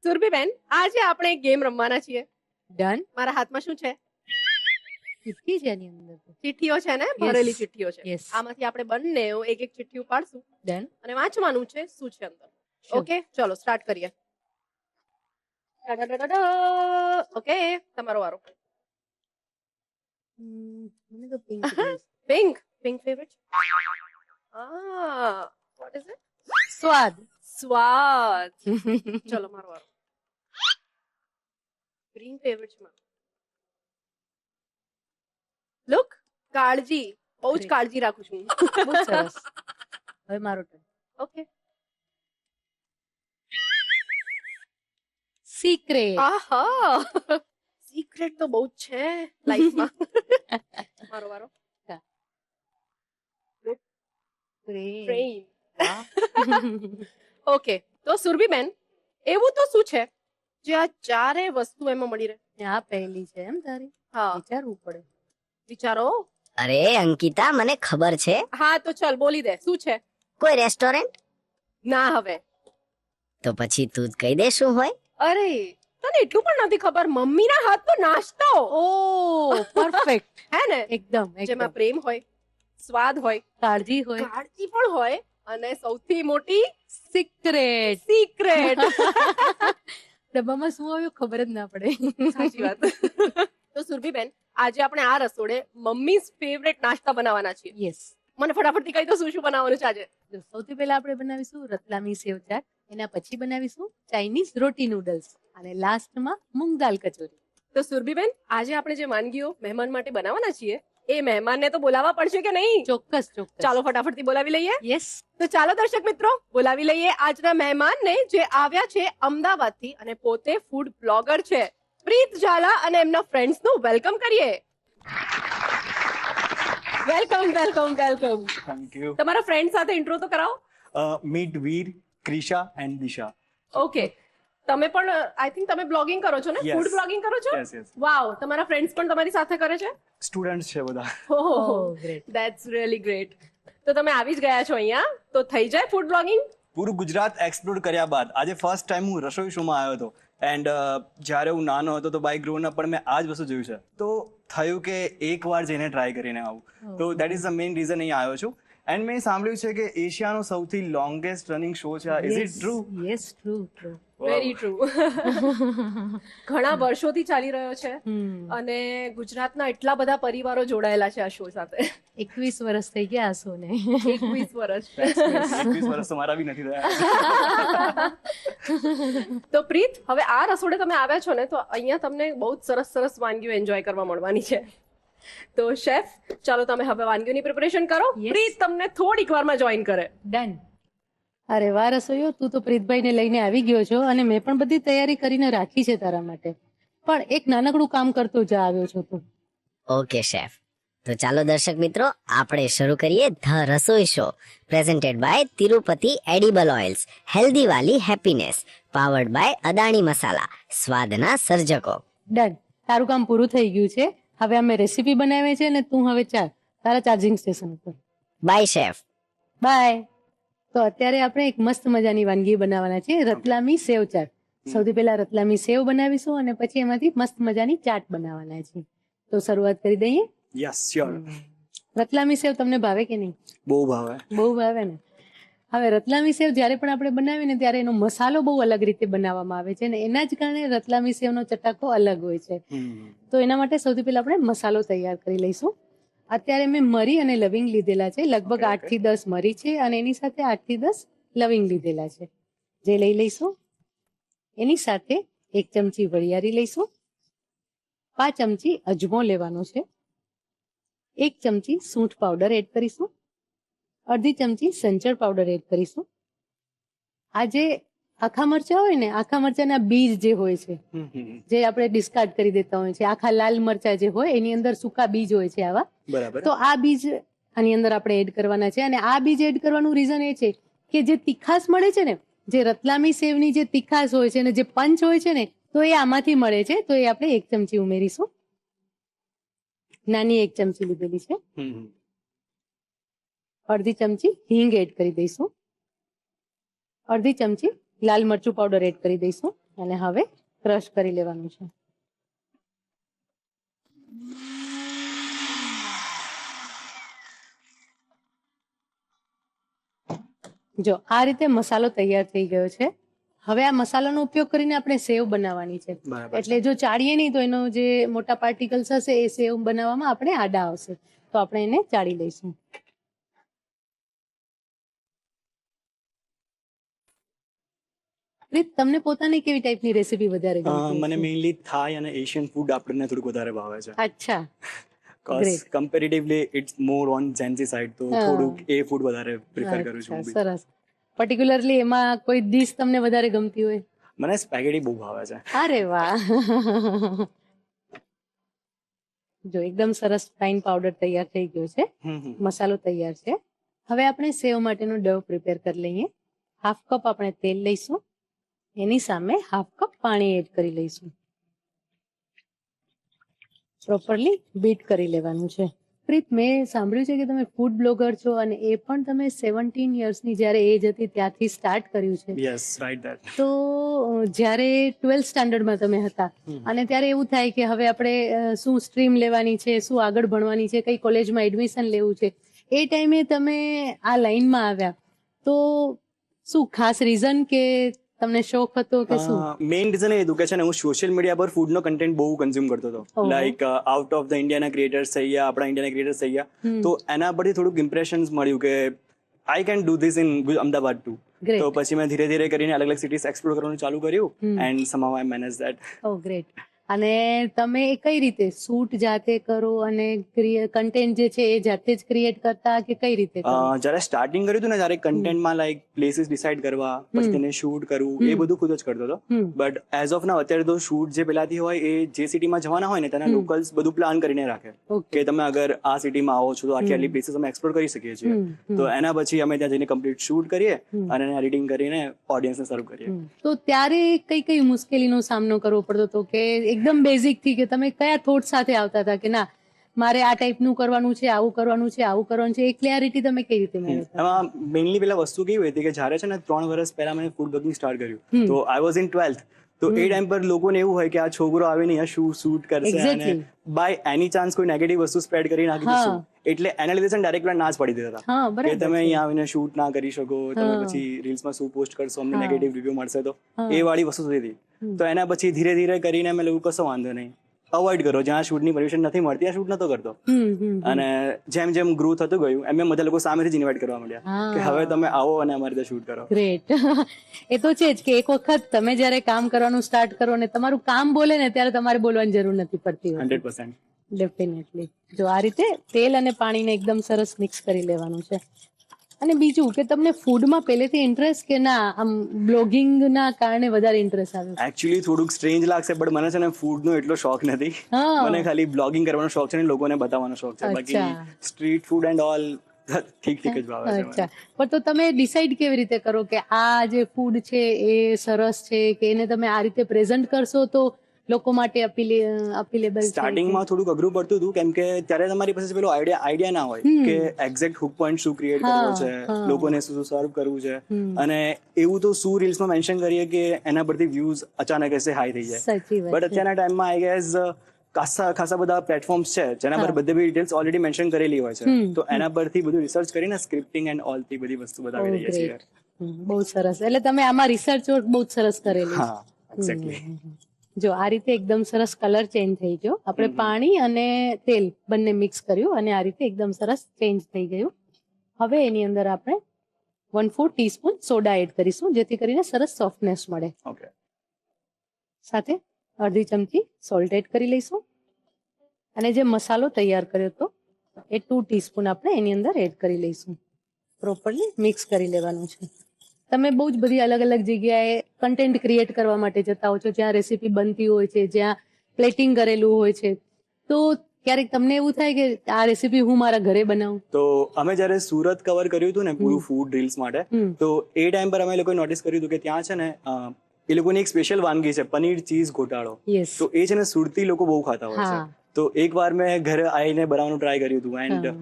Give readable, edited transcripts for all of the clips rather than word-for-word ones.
સુરભીબેન, આજે આપણે એક ગેમ રમવાના છીએ. ડન. મારા હાથમાં શું છે? ચિઠ્ઠી છે એની અંદર તો. ચિઠ્ઠીઓ છે ને, ભરેલી ચિઠ્ઠીઓ છે. યસ. આમાંથી આપણે બંને એક એક ચિઠ્ઠી ઉપાડશું ડન. અને વાંચવાનું છે શું છે અંદર. ઓકે, ચલો સ્ટાર્ટ કરીએ. ઓકે, તમારો વારો. મને તો pink pink. Pink favourite. What is it? સ્વાદ. સ્વાદ. ચલો મારો વારો. ગ્રીન ફેવરેટ છે મારો. લુક, કાળજી. બહુ જ કાળજી રાખું છું. બહુ સરસ. હવે મારો ટર્ન. ઓકે. સિક્રેટ. આહા, સિક્રેટ તો બહુ જ છે લાઈફમાં. મારો વારો. ટ્રેન. ઓકે, તો સુરભીબેન, એવું તો શું છે જે આ ચારે વસ્તુ એમાં મળી રહે? આ પહેલી છે એમ તારી? હા, વિચારવું પડે. વિચારો. અરે અંકિતા, મને ખબર છે. હા તો ચલ બોલી દે, શું છે? કોઈ રેસ્ટોરન્ટ? ના હવે. તો પછી તું જ કહી દે શું હોય. અરે, તને એટલું પણ નથી ખબર? મમ્મીના હાથનો નાસ્તો. ઓ પરફેક્ટ. હે ને? એકદમ જેમાં પ્રેમ હોય, સ્વાદ હોય, કાળજી હોય, કાળજી પણ હોય અને સૌથી મોટી સિક્રેટ. સિક્રેટ. ડબ્બામાં શું આવ્યું ખબર જ ના પડે. સાચી વાત. તો સુરભીબેન, આજે આપણે આ રસોડે મમ્મીઝ ફેવરેટ નાસ્તા બનાવવાના છીએ. યસ. મને ફટાફટથી કહી દો શું શું બનાવવાનું છે આજે. સૌથી પહેલા આપણે બનાવીશું રતલામી સેવ ચાટ, એના પછી બનાવીશું ચાઇનીઝ રોટી નૂડલ્સ અને લાસ્ટમાં મૂંગ દાલ કચોરી. તો સુરભીબેન, આજે આપણે જે વાનગીઓ મહેમાન માટે બનાવવાના છીએ એ મહેમાનને તો બોલાવવા પડશે કે નહીં? ચોક્કસ ચોક્કસ. ચાલો ફટાફટથી બોલાવી લઈએ. યસ. તો ચાલો દર્શક મિત્રો, બોલાવી લઈએ આજના મહેમાનને જે આવ્યા છે અમદાવાદથી અને પોતે ફૂડ બ્લોગર છે, પ્રીત ઝાલા, અને એમના ફ્રેન્ડ્સ નું વેલકમ કરીએ. Welcome welcome welcome. Thank you. તમારા ફ્રેન્ડ સાથે ઇન્ટ્રો તો કરાવો. Meet Veer, Krisha and Disha. Okay, તમે પણ આઈ થિંક તમે બ્લોગિંગ કરો છો ને? Yes. ફૂડ બ્લોગિંગ કરો છો? Yes, yes. વાવ, તમારા ફ્રેન્ડ્સ પણ તમારી સાથે કરે છે? Students છે બધા. ઓહ, great. That's really great. તો તમે આવી જ ગયા છો અહીંયા, તો થઈ જાય ફૂડ બ્લોગિંગ? પૂરું ગુજરાત એક્સપ્લોર કર્યા બાદ આજે ફર્સ્ટ ટાઈમ હું રસોઈ શોમાં આવ્યો હતો. એન્ડ જ્યારે હું નાનો હતો તો બાય ગ્રોન અપ પણ મેં આ જ વસ્તુ જોયું છે. તો થયું કે એકવાર જઈને ટ્રાય કરીને આવું. તો that is the main reason અહીં આવ્યો છું. એન્ડ મેં સાંભળ્યું છે કે એશિયાનો સૌથી લોંગેસ્ટ રનિંગ શો છે. Is it true? Yes, true true. Very true. ઘણા વર્ષોથી ચાલી રહ્યો છે અને ગુજરાતના એટલા બધા પરિવારો જોડાયેલા છે આ શો સાથે. 21 વર્ષ થઈ ગયા હશો ને? 21 વર્ષ. 21 વર્ષ તો મારા બી નથી થયા. તો પ્રીત, હવે આ રસોડે તમે આવ્યા છો ને, તો અહીંયા તમને બહુ જ સરસ સરસ વાનગીઓ એન્જોય કરવા મળવાની છે. તો શેફ, ચાલો તમે હવે વાનગીઓની પ્રિપરેશન કરો. Yes. પ્રીત તમને થોડીક વારમાં જોઈન કરે. ડન. અરે વાહ રસોઈયો, તું તો પ્રીતભાઈને લઈને આવી ગયો છો અને મેં પણ બધી તૈયારી કરીને રાખી છે તારા માટે. પણ એક નાનકડું કામ કરતો જ આવ્યો છો તું. Okay chef. તો ચાલો દર્શક મિત્રો, આપણે શરૂ કરીએ the Rasoi show, presented by Tirupati edible oils, healthy વાલી happiness, powered by Adani masala, સ્વાદના સર્જકો. ડન. તારું કામ પૂરું થઈ ગયું છે. હવે અમે રેસીપી બનાવીએ છીએ અને તું હવે ચાલ તારા ચાર્જિંગ સ્ટેશન ઉપર. Bye chef. બાય. તો અત્યારે આપણે એક મસ્ત મજાની વાનગી બનાવવાના છે, રતલામી સેવ ચાટ. સૌથી પહેલા રતલામી સેવ બનાવીશું અને પછી એમાંથી મસ્ત મજાની ચાટ બનાવવાના છે. તો શરૂઆત કરી દઈએ. Yes, sure. રતલામી સેવ તમને ભાવે કે નહીં? બહુ ભાવે. બહુ ભાવે ને. હવે રતલામી સેવ જ્યારે પણ આપણે બનાવીએ ને ત્યારે એનો મસાલો બહુ અલગ રીતે બનાવવામાં આવે છે અને એના જ કારણે રતલામી સેવનો ચટાકો અલગ હોય છે. તો એના માટે સૌથી પહેલા આપણે મસાલો તૈયાર કરી લઈશું. અત્યારે મેં મરી અને લવિંગ લીધેલા છે, લગભગ 8 થી 10 મરી છે અને એની સાથે 8 થી 10 લવિંગ લીધેલા છે, જે લઈ લઈશું. એની સાથે 1 ચમચી વરિયાળી લઈશું, 5 ચમચી અજમો લેવાનો છે, 1 ચમચી સૂંઠ પાવડર એડ કરીશું, અડધી ચમચી સંચળ પાવડર એડ કરીશું. આ જે આખા મરચા હોય ને, આખા મરચાના બીજ જે હોય છે, જે આપણે ડિસ્કાર્ડ કરી દેતા હોય છે, આખા લાલ મરચા જે હોય એની અંદર સૂકા બીજ હોય છે આવા. બરાબર. તો આ બીજ આની અંદર આપણે એડ કરવાના છે અને આ બીજ એડ કરવાનું રીઝન એ છે કે જે તીખાશ મળે છે ને, જે રતલામી સેવની જે તીખાશ હોય છે ને, જે પંચ હોય છે ને, તો એ આમાંથી મળે છે. તો એ આપણે 1 ચમચી ઉમેરીશું. નાની 1 ચમચી લીધેલી છે. અડધી ચમચી હિંગ એડ કરી દઈશું, અડધી ચમચી લાલ મરચું પાવડર એડ કરી દઈશું અને હવે ક્રશ કરી લેવાનું છે. જો આ રીતે મસાલો તૈયાર થઈ ગયો છે. હવે આ મસાલાનો ઉપયોગ કરીને આપણે સેવ બનાવવાની છે. બરાબર. એટલે જો ચાળીએ નહીં તો એનો જે મોટા પાર્ટિકલ્સ હશે એ સેવ બનાવવામાં આપણે આડા આવશે, તો આપણે એને ચાળી લઈશું. પ્રીત, તમને પોતાની કેવી ટાઈપની રેસીપી વધારે ગમતી મને હશે? મેઇનલી થાઈ અને એશિયન ફૂડ આપણને થોડુંક વધારે ભાવે છે. અચ્છા, cause Great. Comparatively it's more on Gen Z side, તો હા. થોડુંક એ ફૂડ વધારે પ્રિફર કરું છું અચ્છા, હું બી. સરસ. પર્ટિક્યુલરલી એમાં કોઈ ડીશ તમને વધારે ગમતી હોય? મને સ્પેગેટી બહુ ભાવે છે. અરે વાહ. જો એકદમ સરસ ફાઇન પાવડર તૈયાર થઈ ગયો છે, મસાલો તૈયાર છે. હવે આપણે સેવ માટેનો ડવ પ્રિપેર કરી લઈએ. 1/2 કપ આપણે તેલ લઈશું, એની સામે 1/2 કપ પાણી એડ કરી લઈશું. પ્રોપરલી બીટ કરી લેવાનું છે. પ્રીત, મેં સાંભળ્યું છે કે તમે ફૂડ બ્લોગર છો અને એ પણ તમે 17 યર્સની જ્યારે એજ હતી ત્યાંથી સ્ટાર્ટ કર્યું છે. Yes, right that. તો જ્યારે 12th સ્ટાન્ડર્ડમાં તમે હતા અને ત્યારે એવું થાય કે હવે આપણે શું સ્ટ્રીમ લેવાની છે, શું આગળ ભણવાની છે, કઈ કોલેજમાં એડમિશન લેવું છે, એ ટાઈમે તમે આ લાઈનમાં આવ્યા તો શું ખાસ રીઝન કે તમને શોખ હતો કે શું? મેઇન રીઝન એ હતું કે છે ને હું સોશિયલ મીડિયા પર ફૂડનો કન્ટેન્ટ બહુ કન્ઝ્યુમ કરતો હતો. ઓહો. લાઈક આઉટ ઓફ ધ ઇન્ડિયાના ક્રિએટર્સ થઈ ગયા, આપણા ઇન્ડિયાના ક્રિએટર્સ થઈ ગયા, તો એના પરથી થોડુંક ઇમ્પ્રેશન્સ મળ્યું કે I can do this in Ahmedabad too. Great. તો પછી મેં ધીરે ધીરે કરીને અલગ અલગ સિટીઝ એક્સપ્લોર કરવાનું ચાલુ કર્યું and somehow I manage that. Oh great. અને તમે એ કઈ રીતે શૂટ જાતે કરો અને કન્ટેન્ટ જે છે એ જાતે જ ક્રિએટ કરતા કે કઈ રીતે કરો? જ્યારે સ્ટાર્ટિંગ કર્યું હતું ને ત્યારે કન્ટેન્ટમાં લાઈક પ્લેસીસ ડિસાઇડ કરવા, પછી તેને શૂટ કરવું, એ બધું ખુદ જ કરતો હતો. બટ એઝ ઓફ નાઉ અત્યારે તો શૂટ જે પહેલાથી હોય એ જે સિટીમાં જવાના હોય ને તેના લોકલ્સ બધું પ્લાન કરીને રાખે Okay. કે તમે અગર આ સિટીમાં આવો છો તો આટલી આટલી પ્લેસીસ અમે એક્સપ્લોર કરી શકીએ છીએ. તો એના પછી અમે ત્યાં જઈને કમ્પ્લીટ શૂટ કરીએ અને એને એડિટિંગ કરીને ઓડિયન્સને સર્વ કરીએ. તો ત્યારે કઈ કઈ મુશ્કેલીનો સામનો કરવો પડતો હતો કે એકદમ બેઝિક થી કે તમે કયા થોટ સાથે આવતા હતા કે ના મારે આ ટાઈપનું કરવાનું છે, આવું કરવાનું છે, આવું કરવાનું છે, એ ક્લેરિટી તમે કઈ રીતે મેળવતા? એમાં મેઇનલી પેલા વસ્તુ કેવી હતી કે જ્યારે છે ને 3 વર્ષ પહેલા મેં ફૂડ બ્લોગિંગ સ્ટાર્ટ કર્યું, તો આઈ વોઝ ઇન 12th. તો એ ટાઈમ પર લોકોને એવું હોય કે આ છોકરો આવે ને અહીંયા શૂટ કરશે Exactly. અને બાય એની ચાન્સ કોઈ નેગેટિવ વસ્તુ સ્પ્રેડ કરી નાખી હા. દેશું, એટલે એના લીધે છે ને ડાયરેક્ટ ના જ પાડી દેતા હતા હા, કે બરાબર તમે છે. અહીંયા આવીને શૂટ ના કરી શકો, તમે હા. પછી રીલ્સમાં શું પોસ્ટ કરશો, અમને હા. નેગેટિવ રિવ્યુ મળશે, તો હા. એ વાળી વસ્તુ થતી હતી. તો એના પછી ધીરે ધીરે કરીને મેં લોકો કશો વાંધો નહીં, અવોઇડ કરો, જ્યાં શૂટની પરમિશન નથી મળતી ત્યાં શૂટ નતો કરતો. અને જેમ જેમ ગ્રો થતું ગયું એમ એમ બધા લોકો સામેથી જ ઇન્વાઇટ કરવા માંડ્યા હા. કે હવે તમે આવો અને અમારી રીતે શૂટ કરો. ગ્રેટ. એ તો છે જ કે એક વખત તમે જ્યારે કામ કરવાનું સ્ટાર્ટ કરો ને તમારું કામ બોલે ને ત્યારે તમારે બોલવાની જરૂર નથી પડતી. 100%. ડેફિનેટલી. જો આ રીતે તેલ અને પાણીને એકદમ સરસ મિક્સ કરી લેવાનું છે. અને બીજું કે તમને ફૂડમાં પહેલેથી ઇન્ટરેસ્ટ કે ના આમ બ્લોગિંગના કારણે વધારે ઇન્ટરેસ્ટ આવ્યો? એકચ્યુઅલી થોડુંક સ્ટ્રેન્જ લાગશે બટ મને છે ને ફૂડનો એટલો શોખ નથી. હા. મને ખાલી બ્લોગિંગ કરવાનો શોખ છે ને લોકોને બતાવવાનો શોખ છે. બાકી અચ્છા. સ્ટ્રીટ ફૂડ એન્ડ ઓલ ઠીક ઠીક જ ભાવે છે મને. અચ્છા, પણ તો તમે ડિસાઈડ કેવી રીતે કરો કે આ જે ફૂડ છે એ સરસ છે કે એને તમે આ રીતે પ્રેઝન્ટ કરશો તો લોકો માટે અપીલેબલ છે? સ્ટાર્ટિંગમાં થોડુંક અઘરું પડતું હતું કેમ કે ત્યારે તમારી પાસે પેલો આઈડિયા ના હોય કે એક્ઝેક્ટ હુક પોઈન્ટ શું ક્રિએટ કરવો છે, લોકોને શું સર્વ કરવું છે, અને એવું તો શું રીલ્સમાં મેન્શન કરીએ કે એના પરથી વ્યૂઝ અચાનક એસે હાઈ થઈ જાય. સાચી વાત બટ છે. અત્યારના ટાઈમમાં આઈ ગેસ ખાસા બધા પ્લેટફોર્મ્સ છે જેના પર બધી ડિટેલ્સ ઓલરેડી મેન્શન કરેલી હોય છે, તો એના પરથી બધું રિસર્ચ કરીને સ્ક્રિપ્ટિંગ એન્ડ ઓલ થી બધી વસ્તુ બતાવી દઈએ છીએ. બહુ સરસ. એટલે તમે આમાં રિસર્ચ બહુ જ સરસ કરેલી. હા, એક્ઝેક્ટલી. જો આ રીતે એકદમ સરસ કલર ચેન્જ થઈ ગયો. આપણે પાણી અને તેલ બંને મિક્સ કર્યું અને આ રીતે એકદમ સરસ ચેન્જ થઈ ગયું. હવે એની અંદર આપણે 1/4 ટીસ્પૂન સોડા એડ કરીશું જેથી કરીને સરસ સોફ્ટનેસ મળે. ઓકે. સાથે અડધી ચમચી સોલ્ટ એડ કરી લઈશું અને જે મસાલો તૈયાર કર્યો હતો એ 2 ટીસ્પૂન આપણે એની અંદર એડ કરી લઈશું. પ્રોપરલી મિક્સ કરી લેવાનું છે. તમે બહુ જ બધી અલગ અલગ જગ્યાએ કન્ટેન્ટ ક્રિએટ કરવા માટે જતા હો છો, જ્યાં રેસીપી બનતી હોય છે, જ્યાં પ્લેટિંગ કરેલું હોય છે, તો ક્યારેક તમને એવું થાય કે આ રેસીપી હું મારા ઘરે બનાવું? તો અમે જ્યારે સુરત કવર કર્યું હતું ને પૂરું ફૂડ રીલ્સ માટે, તો એ ટાઈમ પર અમે લોકોએ નોટિસ કર્યું હતું કે ત્યાં છે ને એ લોકોની એક સ્પેશિયલ વાનગી છે પનીર ચીઝ ગોટાળો. યસ. તો એ છે ને સુરતી લોકો બહુ ખાતા હોય છે. હા. તો એકવાર મેં ઘરે આવીને બનાવવાનું ટ્રાય કર્યું હતું એન્ડ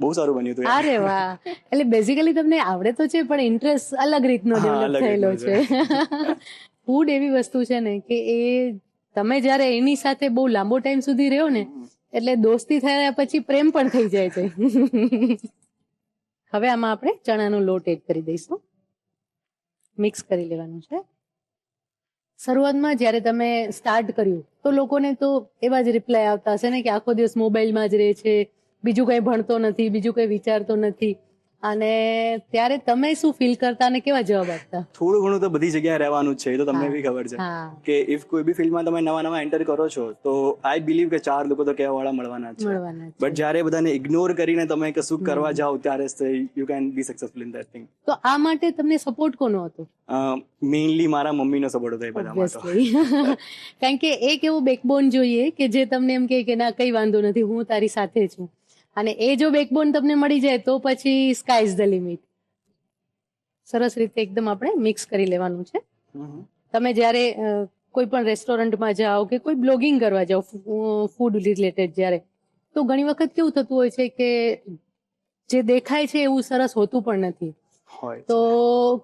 બહુ સારું બન્યું હતું. અરે વાહ. એટલે બેઝિકલી તમને આવડે તો છે પણ ઇન્ટરેસ્ટ અલગ રીતનો હા, ડેવલપ અલગ થયેલો રીતનો છે. ફૂડ એવી વસ્તુ છે ને કે એ તમે જ્યારે એની સાથે બહુ લાંબો ટાઈમ સુધી રહ્યો ને એટલે દોસ્તી થયા પછી પ્રેમ પણ થઈ જાય છે. હવે આમાં આપણે ચણાનો લોટ એડ કરી દઈશું. મિક્સ કરી લેવાનું છે. શરૂઆતમાં જ્યારે તમે સ્ટાર્ટ કર્યું તો લોકોને તો એવા જ રિપ્લાય આવતા હશે ને કે આખો દિવસ મોબાઈલમાં જ રહે છે, બીજું કંઈ ભણતો નથી, બીજું કંઈ વિચારતો નથી. અને ત્યારે તમે શું ફીલ કરતા અને કેવા જવાબ આપતા? થોડું ઘણું તો બધી જગ્યાએ રહેવાનું જ છે, એ તો તમને બી ખબર છે હા, કે ઇફ કોઈ બી ફિલ્ડમાં તમે નવા એન્ટર કરો છો તો આઈ બિલીવ કે 4 લોકો તો કહેવા વાળા મળવાના જ છે. મળવાના છે. બટ જ્યારે બધાને ઇગ્નોર કરીને તમે કશું કરવા જાઓ ત્યારે you can be successful in that thing. તો આ માટે તમને સપોર્ટ કોનો હતો? મેઇનલી મારા મમ્મીનો સપોર્ટ હતો એ બધામાં તો. Obviously. કારણ કે એક એવું બેકબોન જોઈએ કે જે તમને એમ કહે કે ના કઈ વાંધો નથી, હું તારી સાથે છું. અને એ જો બેકબોન તમને મળી જાય તો પછી સ્કાય ઇઝ ધ લિમિટ. સરસ રીતે એકદમ આપણે મિક્સ કરી લેવાનું છે. તમે જ્યારે કોઈ પણ રેસ્ટોરન્ટમાં જાઓ કે કોઈ બ્લોગિંગ કરવા જાઓ ફૂડ રિલેટેડ જ્યારે, તો ઘણી વખત કેવું થતું હોય છે કે જે દેખાય છે એવું સરસ હોતું પણ નથી. હોય તો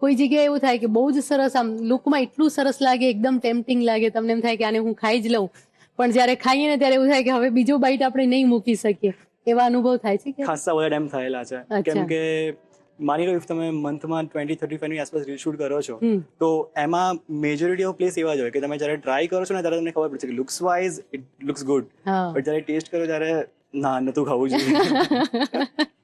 કોઈ જગ્યાએ એવું થાય કે બહુ જ સરસ, આમ લુકમાં એટલું સરસ લાગે, એકદમ ટેમ્પટિંગ લાગે, તમને એમ થાય કે આને હું ખાઈ જ લઉં. પણ જ્યારે ખાઈએ ને ત્યારે એવું થાય કે હવે બીજો બાઈટ આપણે નહીં મૂકી શકીએ. એવા અનુભવ થાય છે કે? ખાસા બધા ટાઈમ થયેલા છે. કેમ કે માની લો ઇફ તમે મંથમાં 20-35 ની આસપાસ રીલ શૂટ કરો છો તો એમાં મેજોરિટી ઓફ પ્લેસ એવા જ હોય કે તમે જ્યારે ટ્રાય કરો છો ને ત્યારે તમને ખબર પડશે કે looks wise it looks good, but જ્યારે ટેસ્ટ કરો ત્યારે ના, નતું ખાવું જોઈએ.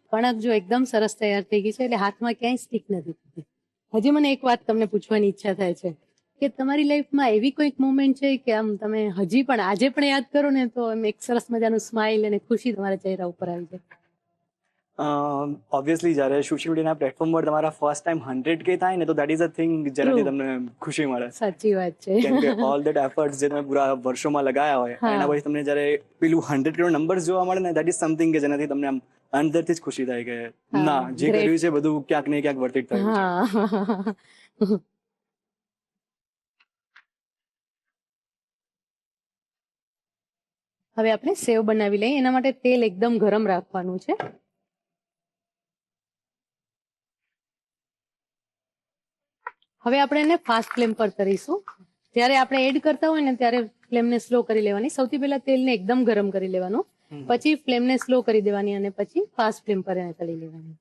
કણક જો એકદમ સરસ તૈયાર થઈ ગઈ છે એટલે હાથમાં ક્યાંય સ્ટીક નથી થતી. હજી મને એક વાત તમને પૂછવાની ઈચ્છા થાય છે કે તમારી લાઈફમાં એવી કોઈક મોમેન્ટ છે કે આમ તમે હજી પણ આજે પણ યાદ કરો ને તો એમ એક સરસ મજાનું સ્માઇલ અને ખુશી તમારા ચહેરા ઉપર આવી જાય? ઓબ્વિયસલી જ્યારે સોશિયલ મીડિયાના પ્લેટફોર્મ પર તમારા ફર્સ્ટ ટાઈમ 100K થાય ને તો દેટ ઇઝ અ થિંગ જેનાથી તમને ખુશી મળે. સાચી વાત છે. કેમ કે ઓલ ધેટ એફર્ટ્સ જે તમે પૂરા વર્ષોમાં લગાયા હોય એના પછી તમને જ્યારે પેલું 100K નંબર્સ જોવા મળે ને દેટ ઇઝ સમથિંગ કે જેનાથી તમને આમ અંદરથી જ ખુશી થાય કે ના, જે કર્યું છે બધું ક્યાંક ને ક્યાંક વર્થ ઇટ થયું છે. હવે આપણે સેવ બનાવી લઈએ. એના માટે તેલ એકદમ ગરમ રાખવાનું છે. હવે આપણે એને ફાસ્ટ ફ્લેમ પર કરીશું. જ્યારે આપણે એડ કરતા હોય ને ત્યારે ફ્લેમને સ્લો કરી લેવાની. સૌથી પહેલા તેલને એકદમ ગરમ કરી લેવાનું, પછી ફ્લેમને સ્લો કરી દેવાની અને પછી ફાસ્ટ ફ્લેમ પર એને તળી લેવાની.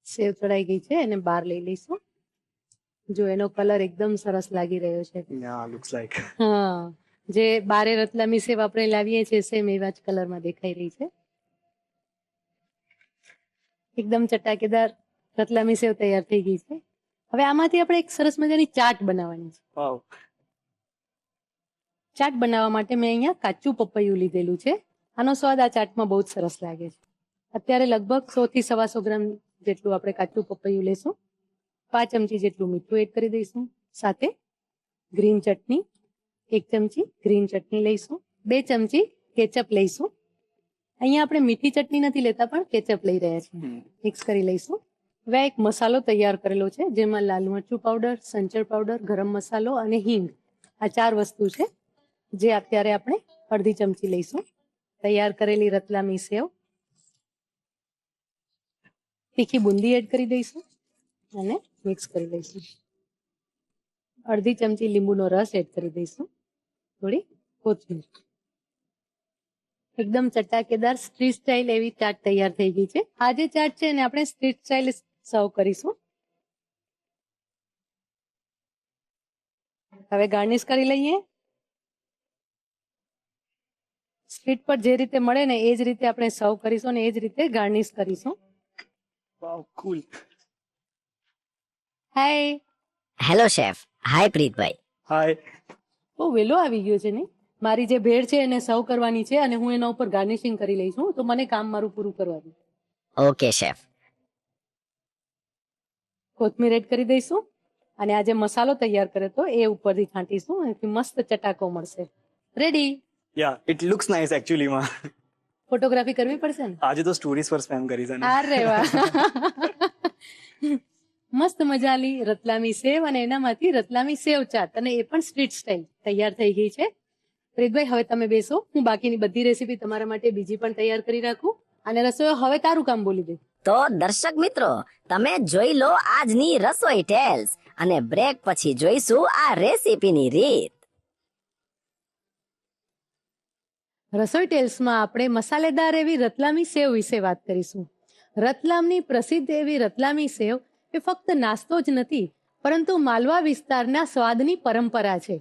સેવ તળાઈ ગઈ છે, એને બહાર લઈ લઈશું. જો એનો કલર એકદમ સરસ લાગી રહ્યો છે. Yeah, looks like. હા, જે બારે રતલામી સેવ આપણે લાવીએ છીએ સેમ એવા જ કલરમાં દેખાઈ રહી છે. એકદમ ચટાકેદાર રતલામી સેવ તૈયાર થઈ ગઈ છે. હવે આમાંથી આપણે એક સરસ મજાની ચાટ બનાવવાની છે. Wow. ચાટ બનાવવા માટે મેં અહીંયા કાચું પપૈયું લીધેલું છે. આનો સ્વાદ આ ચાટમાં બહુ જ સરસ લાગે છે. અત્યારે લગભગ 100 થી 125 ગ્રામ જેટલું આપણે કાચું પપૈયું લેશું. 5 ચમચી જેટલું મીઠું એડ કરી દઈશું. સાથે ગ્રીન ચટણી 1 ચમચી ગ્રીન ચટણી લઈશું. 2 ચમચી કેચઅપ લઈશું. અહીંયા આપણે મીઠી ચટણી નથી લેતા પણ કેચઅપ લઈ રહ્યા છીએ. મિક્સ કરી લઈશું. હવે એક મસાલો તૈયાર કરેલો છે જેમાં લાલ મરચું પાવડર, સંચળ પાવડર, ગરમ મસાલો અને હિંગ, આ 4 વસ્તુ છે જે અત્યારે આપણે અડધી ચમચી લઈશું. તૈયાર કરેલી રતલામી સેવ, તીખી બુંદી એડ કરી દઈશું અને મિક્સ કરી દઈશું. અડધી ચમચી લીંબુનો રસ એડ કરી દઈશું. થોડી કોથમીર. એકદમ ચટાકેદાર સ્ટ્રીટ સ્ટાઇલ એવી ચાટ તૈયાર થઈ ગઈ છે. આ જે ચાટ છે ને આપણે સ્ટ્રીટ સ્ટાઇલ સર્વ કરીશું. હવે ગાર્નિશ કરી લઈએ. સ્ટ્રીટ પર જે રીતે મળે ને એ જ રીતે આપણે સર્વ કરીશું અને એ જ રીતે ગાર્નિશ કરીશું. Wow, cool. Hi. Hello chef. Hi પ્રીતભાઈ. Hi. બહુ વહેલો આવી ગયો છે ને. મારી જે ભેળ છે એને સર્વ કરવાની છે અને હું એના ઉપર ગાર્નિશિંગ કરી લઈશું, તો મને કામ મારું પૂરું કરવાનું. Okay chef. કોથમીર એડ કરી દઈશું અને આ જે મસાલો તૈયાર કર્યો તો એ ઉપરથી છાંટીશું, એનાથી મસ્ત ચટાકો મળશે. Ready. Yeah, it looks nice actually માં. ફોટોગ્રાફી કરવી પડશે ને. આજે તો સ્ટોરીઝ પર સ્પેમ કરી છે ને. અરે વાહ. મસ્ત મજાની રતલામી સેવ અને એનામાંથી રતલામી સેવ ચાટ, અને એ પણ સ્ટ્રીટ સ્ટાઇલ તૈયાર થઈ ગઈ છે. પ્રીતભાઈ હવે તમે બેસો, હું બાકીની બધી રેસીપી તમારા માટે બીજી પણ તૈયાર કરી રાખું અને રસોઈ હવે તારું કામ બોલી દે. તો દર્શક મિત્રો, તમે જોઈ લો આજની રસોઈ ટેલ્સ. અને બ્રેક પછી જોઈશું આ રેસીપીની રીત. રસોઈ ટેલ્સમાં આપણે મસાલેદાર એવી રતલામી સેવ વિશે વાત કરીશું. રતલામની પ્રસિદ્ધ એવી રતલામી સેવ એ ફક્ત નાસ્તો જ નથી, પરંતુ માલવા વિસ્તારના સ્વાદની પરંપરા છે.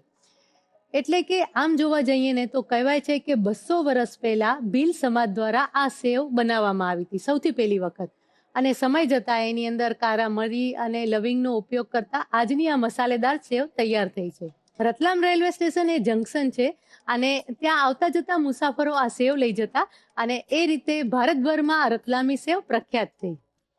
એટલે કે આમ જોવા જઈએ ને તો કહેવાય છે કે 200 વર્ષ પહેલા ભીલ સમાજ દ્વારા આ સેવ બનાવવામાં આવી હતી સૌથી પહેલી વખત. અને સમય જતા એની અંદર કારા મરી અને લવિંગનો ઉપયોગ કરતા આજની આ મસાલેદાર સેવ તૈયાર થઈ છે. રતલામ રેલવે સ્ટેશન એ જંકશન છે અને ત્યાં આવતા જતા મુસાફરો આ સેવ લઈ જતા અને એ રીતે ભારતભરમાં આ રતલામી સેવ પ્રખ્યાત થઈ.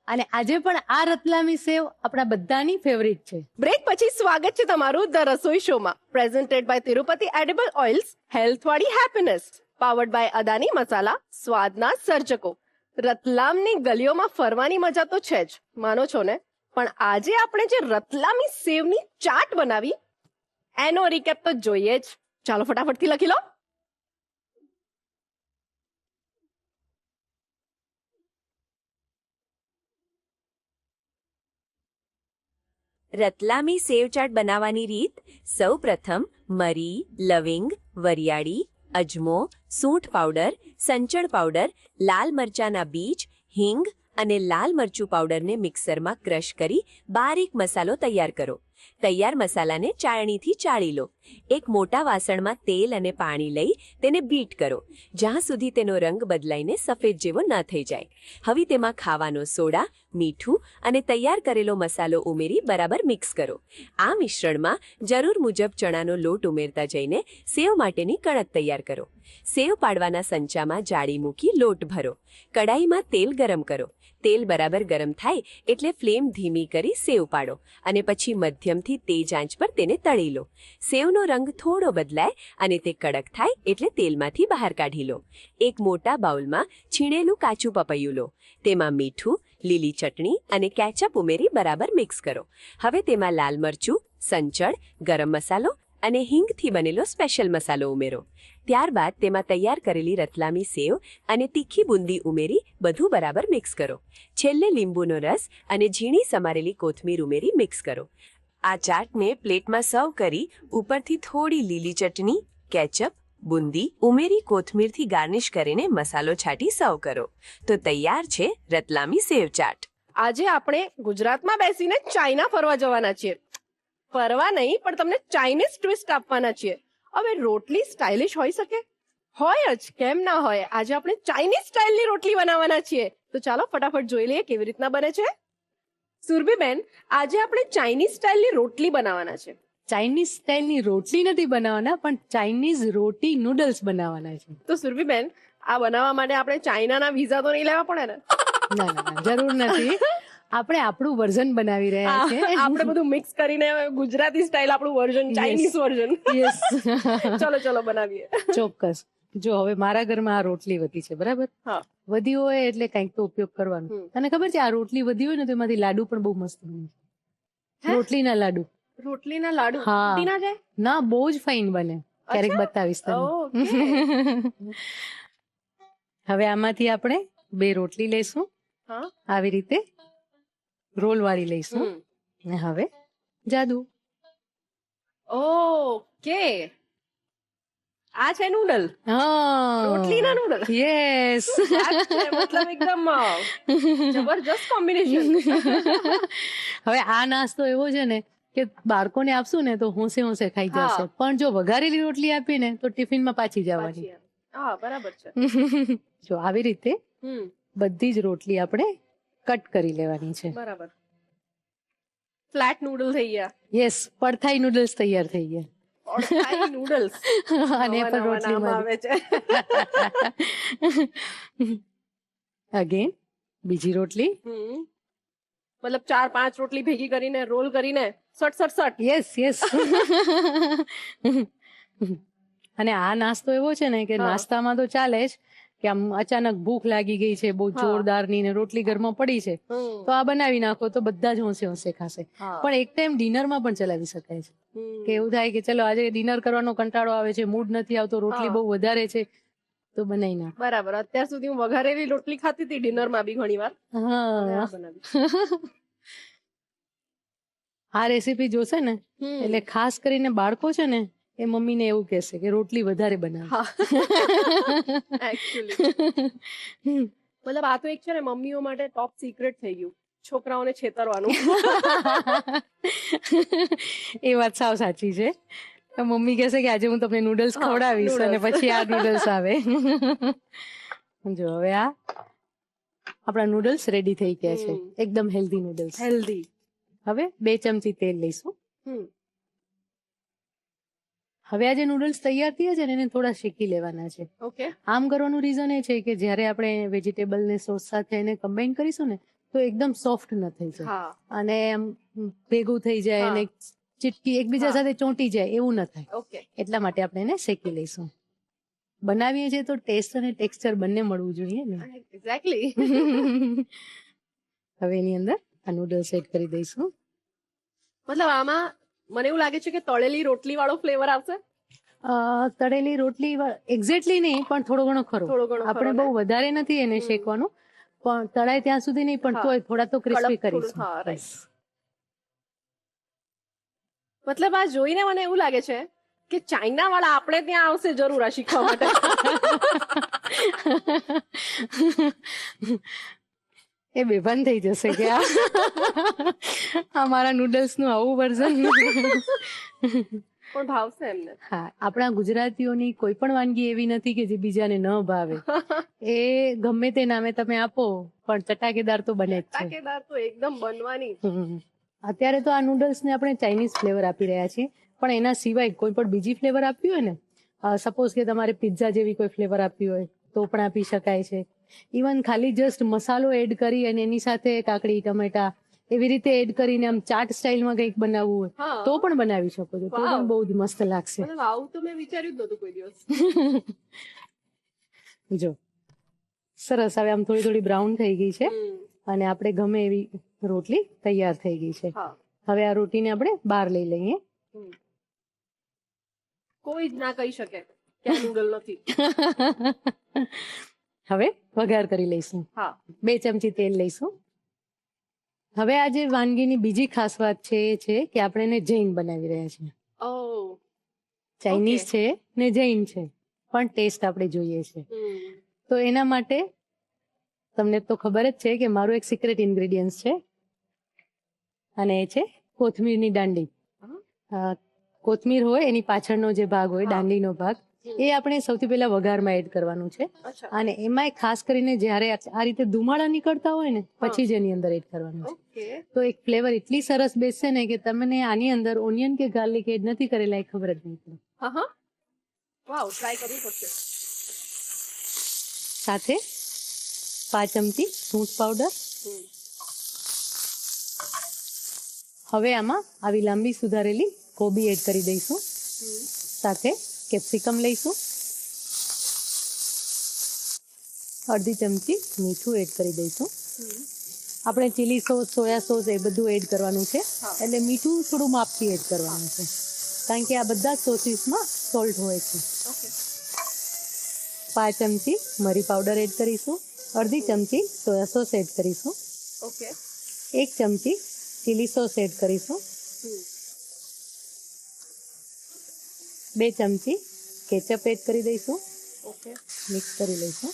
અને આજે પણ આ રતલામી સેવ આપણા બધાની ફેવરિટ છે. બ્રેક પછી સ્વાગત છે તમારું ધ રસોઈ શોમાં, presented by Tirupati edible oils, હેલ્થવાળી happiness, powered by Adani masala, સ્વાદના સર્જકો. રતલામની ગલીઓમાં ફરવાની મજા તો છે જ, માનો છો ને? પણ આજે આપણે જે રતલામી સેવની ચાટ બનાવી એનો રિકેપ તો જોઈએ જ. ચાલો ફટાફટથી લખી લો. રતલામી સેવ ચાટ બનાવવાની રીત: સૌ પ્રથમ મરી, લવિંગ, વરિયાળી, અજમો, સૂંઠ પાવડર, સંચળ પાવડર, લાલ મરચાના બીજ, હિંગ અને લાલ મરચું પાવડરને મિક્સરમાં ક્રશ કરી બારીક મસાલો તૈયાર કરો. તૈયાર મસાલાને ચાળણીથી ચાળી લો. એક મોટા વાસણમાં તેલ અને પાણી લઈ તેને બીટ કરો જ્યાં સુધી તેનો રંગ બદલાઈને સફેદ જેવો ન થઈ જાય. હવે તેમાં ખાવાનો સોડા, મીઠું અને તૈયાર કરેલો મસાલો ઉમેરી બરાબર મિક્સ કરો. આ મિશ્રણમાં જરૂર મુજબ ચણાનો લોટ ઉમેરતા જઈને સેવ માટેની કણક તૈયાર કરો. સેવ પાડવાના સંચામાં જાળી મૂકી લોટ ભરો. કડાઈમાં તેલ ગરમ કરો. તેલ બરાબર ગરમ થાય એટલે ફ્લેમ ધીમી કરી સેવ પાડો અને પછી મધ્યમથી તેજ આંચ પર તેને તળી લો. સેવનો રંગ થોડો બદલાય અને તે કડક થાય એટલે તેલમાંથી બહાર કાઢી લો. એક મોટા બાઉલમાં છીણેલું કાચું પપૈયું લો. તેમાં મીઠું, લીલી ચટણી અને કેચઅપ ઉમેરી બરાબર મિક્સ કરો. હવે તેમાં લાલ મરચું, સંચળ, ગરમ મસાલો અને હિંગથી બનેલો સ્પેશિયલ મસાલો ઉમેરો. ત્યારબાદ તેમાં તૈયાર કરેલી રતલામી સેવ અને તીખી બુંદી ઉમેરી બધું બરાબર મિક્સ કરો. છેલ્લે લીંબુનો રસ અને ઝીણી સમારેલી કોથમીર ઉમેરી મિક્સ કરો. આ ચાટને પ્લેટમાં સર્વ કરી ઉપરથી થોડી લીલી ચટણી, કેચઅપ, બુંદી ઉમેરી કોથમીરથી ગાર્નિશ કરીને મસાલો છાંટી સર્વ કરો. તો તૈયાર છે રતલામી સેવ ચાટ. આજે આપણે ગુજરાતમાં બેસીને ચાઇના ફરવા જવાના છીએ. ફરવા નહીં, પણ તમને ચાઇનીઝ ટ્વિસ્ટ આપવાના છીએ. હવે રોટલી સ્ટાઇલિશ હોઈ શકે? હોય જ, કેમ ના હોય. આજે આપણે ચાઇનીઝ સ્ટાઇલની રોટલી બનાવવાના છીએ. તો ચાલો ફટાફટ જોઈ લઈએ કેવી રીતના બને છે. સુરભીબેન, આજે આપણે ચાઇનીઝ સ્ટાઇલની રોટલી બનાવવાના છે. ચાઇનીઝ સ્ટાઇલની રોટલી નથી બનાવવાના, પણ ચાઇનીઝ રોટી નૂડલ્સ બનાવવાના છે. તો સુરભીબેન, આ બનાવવા માટે આપણે ચાઇનાના વિઝા તો નહીં લેવા પડે ને? ના ના ના, જરૂર નથી. આપણે આપણું વર્ઝન બનાવી રહ્યા છીએ. આપણે બધું મિક્સ કરીને ગુજરાતી સ્ટાઇલ આપણું વર્ઝન, ચાઇનીઝ વર્ઝન. યસ, ચલો ચલો બનાવીએ. ચોક્કસ. જો હવે મારા ઘરમાં આ રોટલી વધી છે, બરાબર? હા. વધી હોય એટલે કંઈક તો ઉપયોગ કરવાનો. તને ખબર છે આ રોટલી વધી હોય ને તો એમાંથી લાડુ પણ બહુ મસ્ત બને છે. રોટલીના લાડુ. રોટલીના લાડુ હા. તૂટી ના જાય? ના, બહુ જ ફાઇન બને. ક્યારેક બતાવીશ તને. ઓકે. હવે આમાંથી આપણે 2 રોટલી લઈશું. હા. આવી રીતે રોલ વાળી લઈશું. ને હવે જાદુ. ઓકે. આ છે નૂડલ. રોટલીના નૂડલ. યસ. મતલબ એકદમ જબરજસ્ત કોમ્બિનેશન. હવે આ નાસ્તો એવો છે ને કે બાળકોને આપશું ને તો હોંશે હોંશે ખાઈ જશે. હા. પણ જો વઘારેલી રોટલી આપીને તો ટિફિનમાં પાછી જવાની. હા, બરાબર છે. જો આવી રીતે બધી જ રોટલી આપણે કટ કરી લેવાની છે. બરાબર. ફ્લેટ નૂડલ થઈ ગયા. યસ, પડથાઈ નૂડલ્સ તૈયાર થઈ ગયા. ઓળખાઈ નૂડલ્સ. અને એ પણ રોટલી આવે છે. અગેન બીજી રોટલી. મતલબ 4-5 રોટલી ભેગી કરીને રોલ કરીને સટ. Yes yes. અને આ નાસ્તો એવો છે ને કે નાસ્તામાં તો ચાલે જ કે આમ અચાનક ભૂખ લાગી ગઈ છે બહુ જોરદારની ને રોટલી ઘરમાં પડી છે તો આ બનાવી નાખો તો બધા જ હોંશે હોંશે ખાશે. પણ એક ટાઈમ ડિનરમાં પણ ચલાવી શકાય છે કે એવું થાય કે ચલો આજે ડિનર કરવાનો કંટાળો આવે છે, મૂડ નથી આવતો, રોટલી બહુ વધારે છે તો બનાવી નાખ. બરાબર. અત્યાર સુધી હું વઘારેલી રોટલી ખાતી હતી ડિનરમાં બી ઘણી વાર. હા. આ રેસીપી જોશે ને એટલે ખાસ કરીને બાળકો છે ને એ મમ્મીને એવું કહેશે કે રોટલી વધારે બનાવે. એકચ્યુઅલી મતલબ આ તો એક છે ને મમ્મીઓ માટે ટોપ સિક્રેટ થઈ ગયું, છોકરાઓને છેતરવાનું. એ વાત સાવ સાચી છે. તો મમ્મી કહેશે કે આજે હું તમને નૂડલ્સ હા, ખવડાવીશ અને noodles. પછી આ નૂડલ્સ આવે. જો હવે આ આપણા નૂડલ્સ રેડી થઈ ગયા છે, એકદમ હેલ્ધી નૂડલ્સ. હેલ્ધી. હવે 2 ચમચી તેલ લઈશું. હવે આ જે નૂડલ્સ તૈયાર થયા છે ને એને થોડા શેકી લેવાના છે. ઓકે. આમ કરવાનું રીઝન એ છે કે જ્યારે આપણે વેજીટેબલ ને સોસ સાથે એને કમ્બાઈન કરીશું ને તો એકદમ સોફ્ટ ન થઈ જાય હા. અને આમ ભેગું થઈ જાય હા. અને ચીટકી એકબીજા હા. સાથે ચોંટી જાય એવું ન થાય. ઓકે. એટલા માટે આપણે એને શેકી લઈશું. બનાવીએ છીએ તો ટેસ્ટ અને ટેક્સચર બંને મળવું જોઈએ ને. એક્ઝેક્ટલી. હવે એની અંદર આ નૂડલ્સ એડ કરી દઈશું. મતલબ આમાં મને એવું લાગે છે કે તળેલી રોટલી વાળો ફ્લેવર આવશે. તળેલી રોટલી એક્ઝેક્ટલી નહીં પણ થોડો ઘણો ખરો. થોડો ઘણો આપણે ખરો બહુ વધારે નથી એને શેકવાનું, પણ તળાય ત્યાં સુધી નહીં, પણ હા. તોય થોડા તો ક્રિસ્પી કડક થોડું, કરીશું. હા, right. મતલબ આ જોઈને મને એવું લાગે છે કે ચાઇના વાળા આપણે ત્યાં આવશે જરૂર આ શીખવા માટે. એ બેભાન થઈ જશે કે આ મારા નૂડલ્સ નું આવું વર્ઝન. પણ ભાવશે એમને. હા, આપણા ગુજરાતીઓની કોઈ પણ વાનગી એવી નથી કે જે બીજાને ન ભાવે. એ ગમે તે નામે તમે આપો પણ ચટાકેદાર તો બને જ છે. તાકેદાર તો એકદમ બનવાની. અત્યારે તો આ નૂડલ્સ ને આપણે ચાઇનીઝ ફ્લેવર આપી રહ્યા છીએ, પણ એના સિવાય કોઈ પણ બીજી ફ્લેવર આપવી હોય ને, સપોઝ કે તમારે પિઝા જેવી કોઈ ફ્લેવર આપવી હોય તો પણ આપી શકાય છે. ઇવન ખાલી જસ્ટ મસાલો એડ કરી અને એની સાથે કાકડી ટમેટા એવી રીતે એડ કરીને આમ ચાટ સ્ટાઇલમાં કંઈક બનાવવું હોય હા. તો પણ બનાવી શકો છો, તો Wow. પણ બહુ જ મસ્ત લાગશે. મતલબ આવું તો મેં વિચાર્યું જ નતું કોઈ દિવસ. જો સરસ, હવે આમ થોડી થોડી બ્રાઉન થઈ ગઈ છે અને આપણે ગમે એવી રોટલી તૈયાર થઈ ગઈ છે. હા. હવે આ રોટીને આપણે બહાર લઈ લઈએ. કોઈ જ ના કહી શકે કે આ નૂડલ નથી. હવે વઘાર કરી લઈશું. હા. 2 ચમચી તેલ લઈશું. હવે આ જે વાનગીની બીજી ખાસ વાત છે એ છે કે આપણે એને જૈન બનાવી રહ્યા છીએ. ઓહ. Chinese Okay. છે ને જૈન છે, પણ ટેસ્ટ આપણે જોઈએ છે. તો એના માટે તમને તો ખબર જ છે કે મારું એક સિક્રેટ ઇન્ગ્રેડિયન્ટ છે અને એ છે કોથમીરની દાંડી. કોથમીર હોય એની પાછળનો જે ભાગ હોય, હા. દાંડીનો ભાગ, એ આપણે સૌથી પહેલા વઘારમાં એડ કરવાનું છે. અચ્છા. અને એમાંય ખાસ કરીને જ્યારે આ રીતે ધુમાડા નીકળતા હોય ને પછી જ એની અંદર એડ કરવાનું છે. ઓકે. તો એક ફ્લેવર એટલી સરસ બેસશે ને કે તમને આની અંદર ઓનિયન કે ગાર્લિક એડ નથી કરેલા એ ખબર જ નહીં પડે. હા હા. વાવ, ટ્રાય કરવું પડશે. સાથે 5 ચમચી સૂંઠ પાવડર. હવે આમાં આવી લાંબી સુધારેલી કોબી એડ કરી દઈશું. સાથે કેપ્સિકમ લઈશું. અડધી ચમચી મીઠું એડ કરી દઈશું. આપણે ચીલી સોસ, સોયા સોસ એ બધું એડ કરવાનું છે, એટલે મીઠું થોડું માપથી એડ કરવાનું છે, કારણ કે આ બધા સોસીસમાં સોલ્ટ હોય છે. ઓકે. 5 ચમચી મરી પાવડર એડ કરીશું. અડધી ચમચી સોયા સોસ એડ કરીશું. ઓકે. 1 ચમચી ચીલી સોસ એડ કરીશું. 2 ચમચી કેચઅપ એડ કરી દઈશું. ઓકે. મિક્સ કરી લઈશું.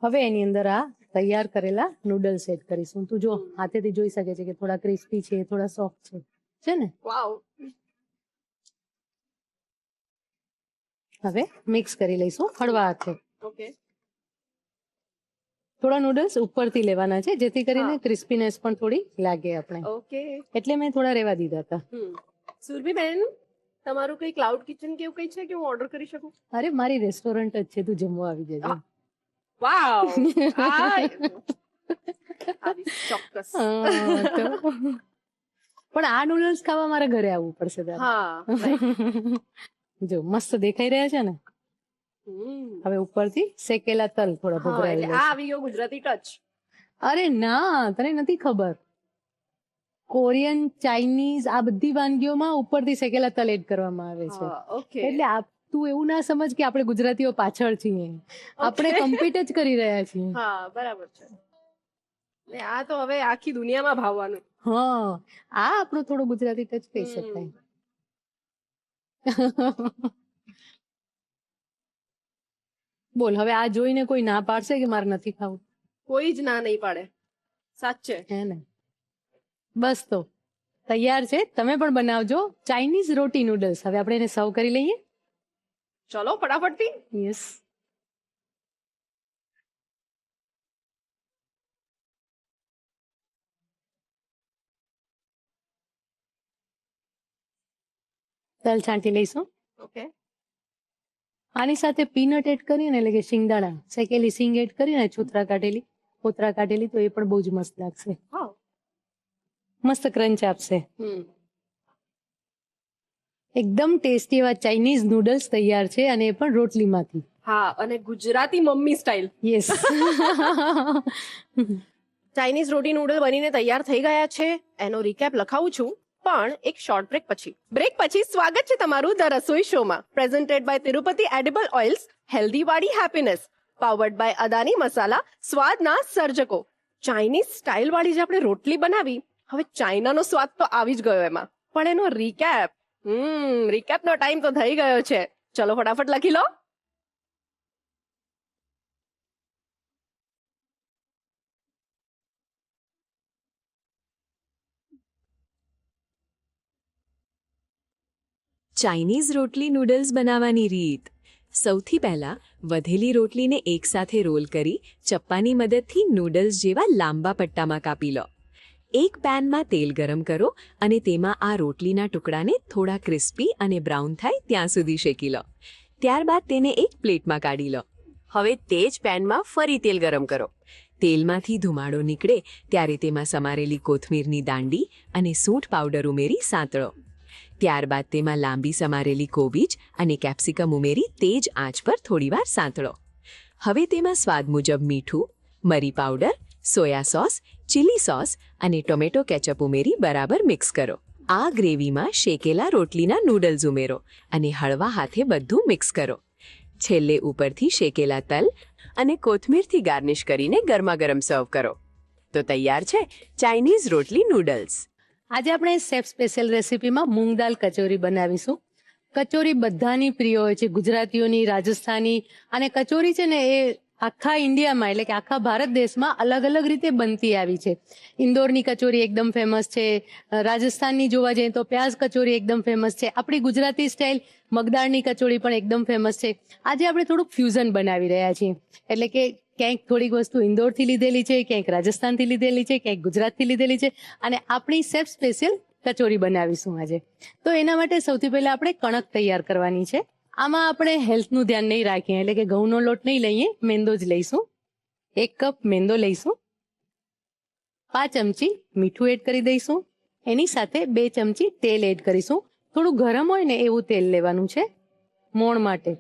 હવે એની અંદર આ તૈયાર કરેલા નૂડલ્સ એડ કરીશું. તું જો હાથેથી જોઈ શકે છે કે થોડા ક્રિસ્પી છે, થોડા સોફ્ટ છે ને. વાવ. હવે મિક્સ કરી લઈશું હળવા હાથે. ઓકે. થોડા નૂડલ્સ ઉપરથી લેવાના છે જેથી કરીને હા. ક્રિસ્પીનેસ પણ થોડી લાગે આપણે, ઓકે. એટલે મેં થોડા રહેવા દીધા હતા. સુરભી બેન, તમારું કઈ ક્લાઉડ કિચન કે એવું કઈ છે કે હું ઓર્ડર કરી શકું? અરે મારી રેસ્ટોરન્ટ જ છે, તું જમવા આવી જજે. વાવ. ચોક્કસ. તો પણ આ નૂડલ્સ ખાવા મારા ઘરે આવવું પડશે તારે. હા. right. જો મસ્ત દેખાઈ રહ્યા છે ને. હવે ઉપરથી શેકેલા તલ થોડા હા, ભભરાવી એટલે આ લઈશું. આવી ગયો ગુજરાતી ટચ. અરે ના, તને નથી ખબર, કોરિયન, ચાઇનીઝ આ બધી વાનગીઓમાં ઉપરથી શેકેલા તલ એડ કરવામાં આવે છે. ઓકે. એટલે તું એવું ના સમજ કે આપણે ગુજરાતીઓ પાછળ છીએ, આપણે કમ્પીટ જ કરી રહ્યા છીએ. હા, બરાબર છે. ને આ તો હવે આખી દુનિયામાં ભાવવાનું. હા, આ આપણું થોડું ગુજરાતી ટચ કહી શકાય. બોલ, હવે આ જોઈને કોઈ ના પાડશે કે મારે નથી ખાવું? કોઈ જ ના નહીં પાડે. સાચે. હે ને? બસ તો તૈયાર છે, તમે પણ બનાવજો ચાઇનીઝ રોટી નૂડલ્સ. હવે આપણે એને સર્વ કરી લઈએ. ચલો ફટાફટથી. યસ. તલ છાંટી લઈશું. ઓકે. આની સાથે પીનટ એડ કરીને, એટલે કે શિંગદાણા, શેકેલી સિંગ એડ કરીને કોતરા કાઢેલી, તો એ પણ બહુ જ મસ્ત લાગશે. હા. મસ્ત ક્રંચ આપશે. હમ. એકદમ ટેસ્ટી એવા ચાઇનીઝ નૂડલ્સ તૈયાર છે, અને એ પણ રોટલીમાંથી. હા, અને Gujarati mummy style. Yes. Chinese roti noodle બનીને તૈયાર થઈ ગયા છે. એનો રિકેપ લખાવું છું, પણ એક શોર્ટ બ્રેક પછી. બ્રેક પછી સ્વાગત છે તમારું ધ રસોઈ શોમાં, presented by Tirupati edible oils, healthy વાળી happiness, powered by Adani masala, સ્વાદના સર્જકો. ચાઇનીઝ સ્ટાઇલ વાળી જે આપણે રોટલી બનાવી, હવે ચાઇનાનો સ્વાદ તો આવી જ ગયો એમાં, પણ એનો રિકેપનો ટાઈમ તો થઈ ગયો છે. ચલો ફટાફટ લખી લો. ચાઇનીઝ રોટલી નૂડલ્સ બનાવવાની રીત. સૌથી પહેલા વધેલી રોટલીને એકસાથે રોલ કરી ચપ્પાની મદદથી નૂડલ્સ જેવા લાંબા પટ્ટામાં કાપી લો. એક પેનમાં તેલ ગરમ કરો અને તેમાં આ રોટલીના ટુકડાને થોડા ક્રિસ્પી અને બ્રાઉન થાય ત્યાં સુધી શેકી લો. ત્યારબાદ તેને એક પ્લેટમાં કાઢી લો. હવે તે જ પેનમાં ફરી તેલ ગરમ કરો. તેલમાંથી ધુમાડો નીકળે ત્યારે તેમાં સમારેલી કોથમીરની દાંડી અને સૂંઠ પાવડર ઉમેરી સાંતળો. ત્યારબાદ તેમાં લાંબી સમારેલી કોબીજ અને કેપ્સિકમ ઉમેરી તેજ આંચ પર થોડીવાર સાંતળો. હવે તેમાં સ્વાદ મુજબ મીઠું, મરી powder, soya sauce, chilli sauce અને ટોમેટો કેચઅપ ઉમેરી બરાબર મિક્સ કરો. આ ગ્રેવીમાં શેકેલા રોટલીના નૂડલ્સ ઉમેરો અને હળવા હાથે બધું મિક્સ કરો. છેલ્લે ઉપરથી શેકેલા તલ અને કોથમીરથી ગાર્નિશ કરીને ગરમાગરમ સર્વ કરો. તો તૈયાર છે ચાઇનીઝ રોટલી નૂડલ્સ. આજે આપણે શેફ સ્પેશિયલ રેસીપીમાં મૂંગ દાલ કચોરી બનાવીશું. કચોરી બધાની પ્રિય હોય છે, ગુજરાતીઓની, રાજસ્થાની, અને કચોરી છે ને એ આખા ઇન્ડિયામાં, એટલે કે આખા ભારત દેશમાં અલગ અલગ રીતે બનતી આવી છે. ઇન્દોરની કચોરી એકદમ ફેમસ છે, રાજસ્થાનની જોવા જઈએ તો પ્યાઝ કચોરી એકદમ ફેમસ છે, આપણી ગુજરાતી સ્ટાઇલ મગદાળની કચોરી પણ એકદમ ફેમસ છે. આજે આપણે થોડુંક ફ્યુઝન બનાવી રહ્યા છીએ, એટલે કે ક્યાંક થોડીક વસ્તુ ઇન્દોરથી લીધેલી છે, ક્યાંક રાજસ્થાનથી લીધેલી છે, ક્યાંક ગુજરાતથી લીધેલી છે, અને આપણી શેફ સ્પેશિયલ કચોરી બનાવીશું આજે. તો એના માટે સૌથી પહેલા આપણે કણક તૈયાર કરવાની છે. આમાં આપણે હેલ્થનું ધ્યાન નહીં રાખીએ, એટલે કે ઘઉંનો લોટ નહીં લઈએ, મેંદો જ લઈશું. 1 કપ મેંદો લઈશું. 5 ચમચી મીઠું એડ કરી દઈશું. એની સાથે 2 ચમચી તેલ એડ કરીશું. થોડું ગરમ હોય ને એવું તેલ લેવાનું છે મોણ માટે.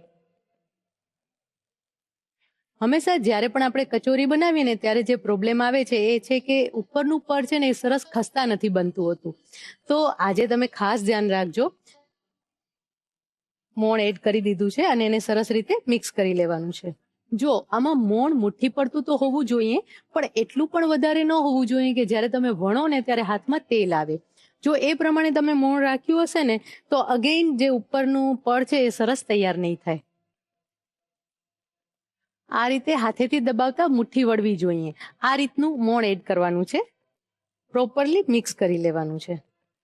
હંમેશા જ્યારે પણ આપણે કચોરી બનાવીએ ને ત્યારે જે પ્રોબ્લેમ આવે છે એ છે કે ઉપરનું પડ છે ને એ સરસ ખસ્તા નથી બનતું હોતું. તો આજે તમે ખાસ ધ્યાન રાખજો. મોણ એડ કરી દીધું છે અને એને સરસ રીતે મિક્સ કરી લેવાનું છે. જો આમાં મોણ મુઠ્ઠી પડતું તો હોવું જોઈએ, પણ એટલું પણ વધારે ન હોવું જોઈએ કે જ્યારે તમે વણો ને ત્યારે હાથમાં તેલ આવે. જો એ પ્રમાણે તમે મોણ રાખ્યું હશે ને તો અગેઇન જે ઉપરનું પડ છે એ સરસ તૈયાર નહીં થાય. આ રીતે હાથેથી દબાવતા મુઠ્ઠી વળવી જોઈએ. આ રીતનું મોણ એડ કરવાનું છે. પ્રોપરલી મિક્સ કરી લેવાનું છે.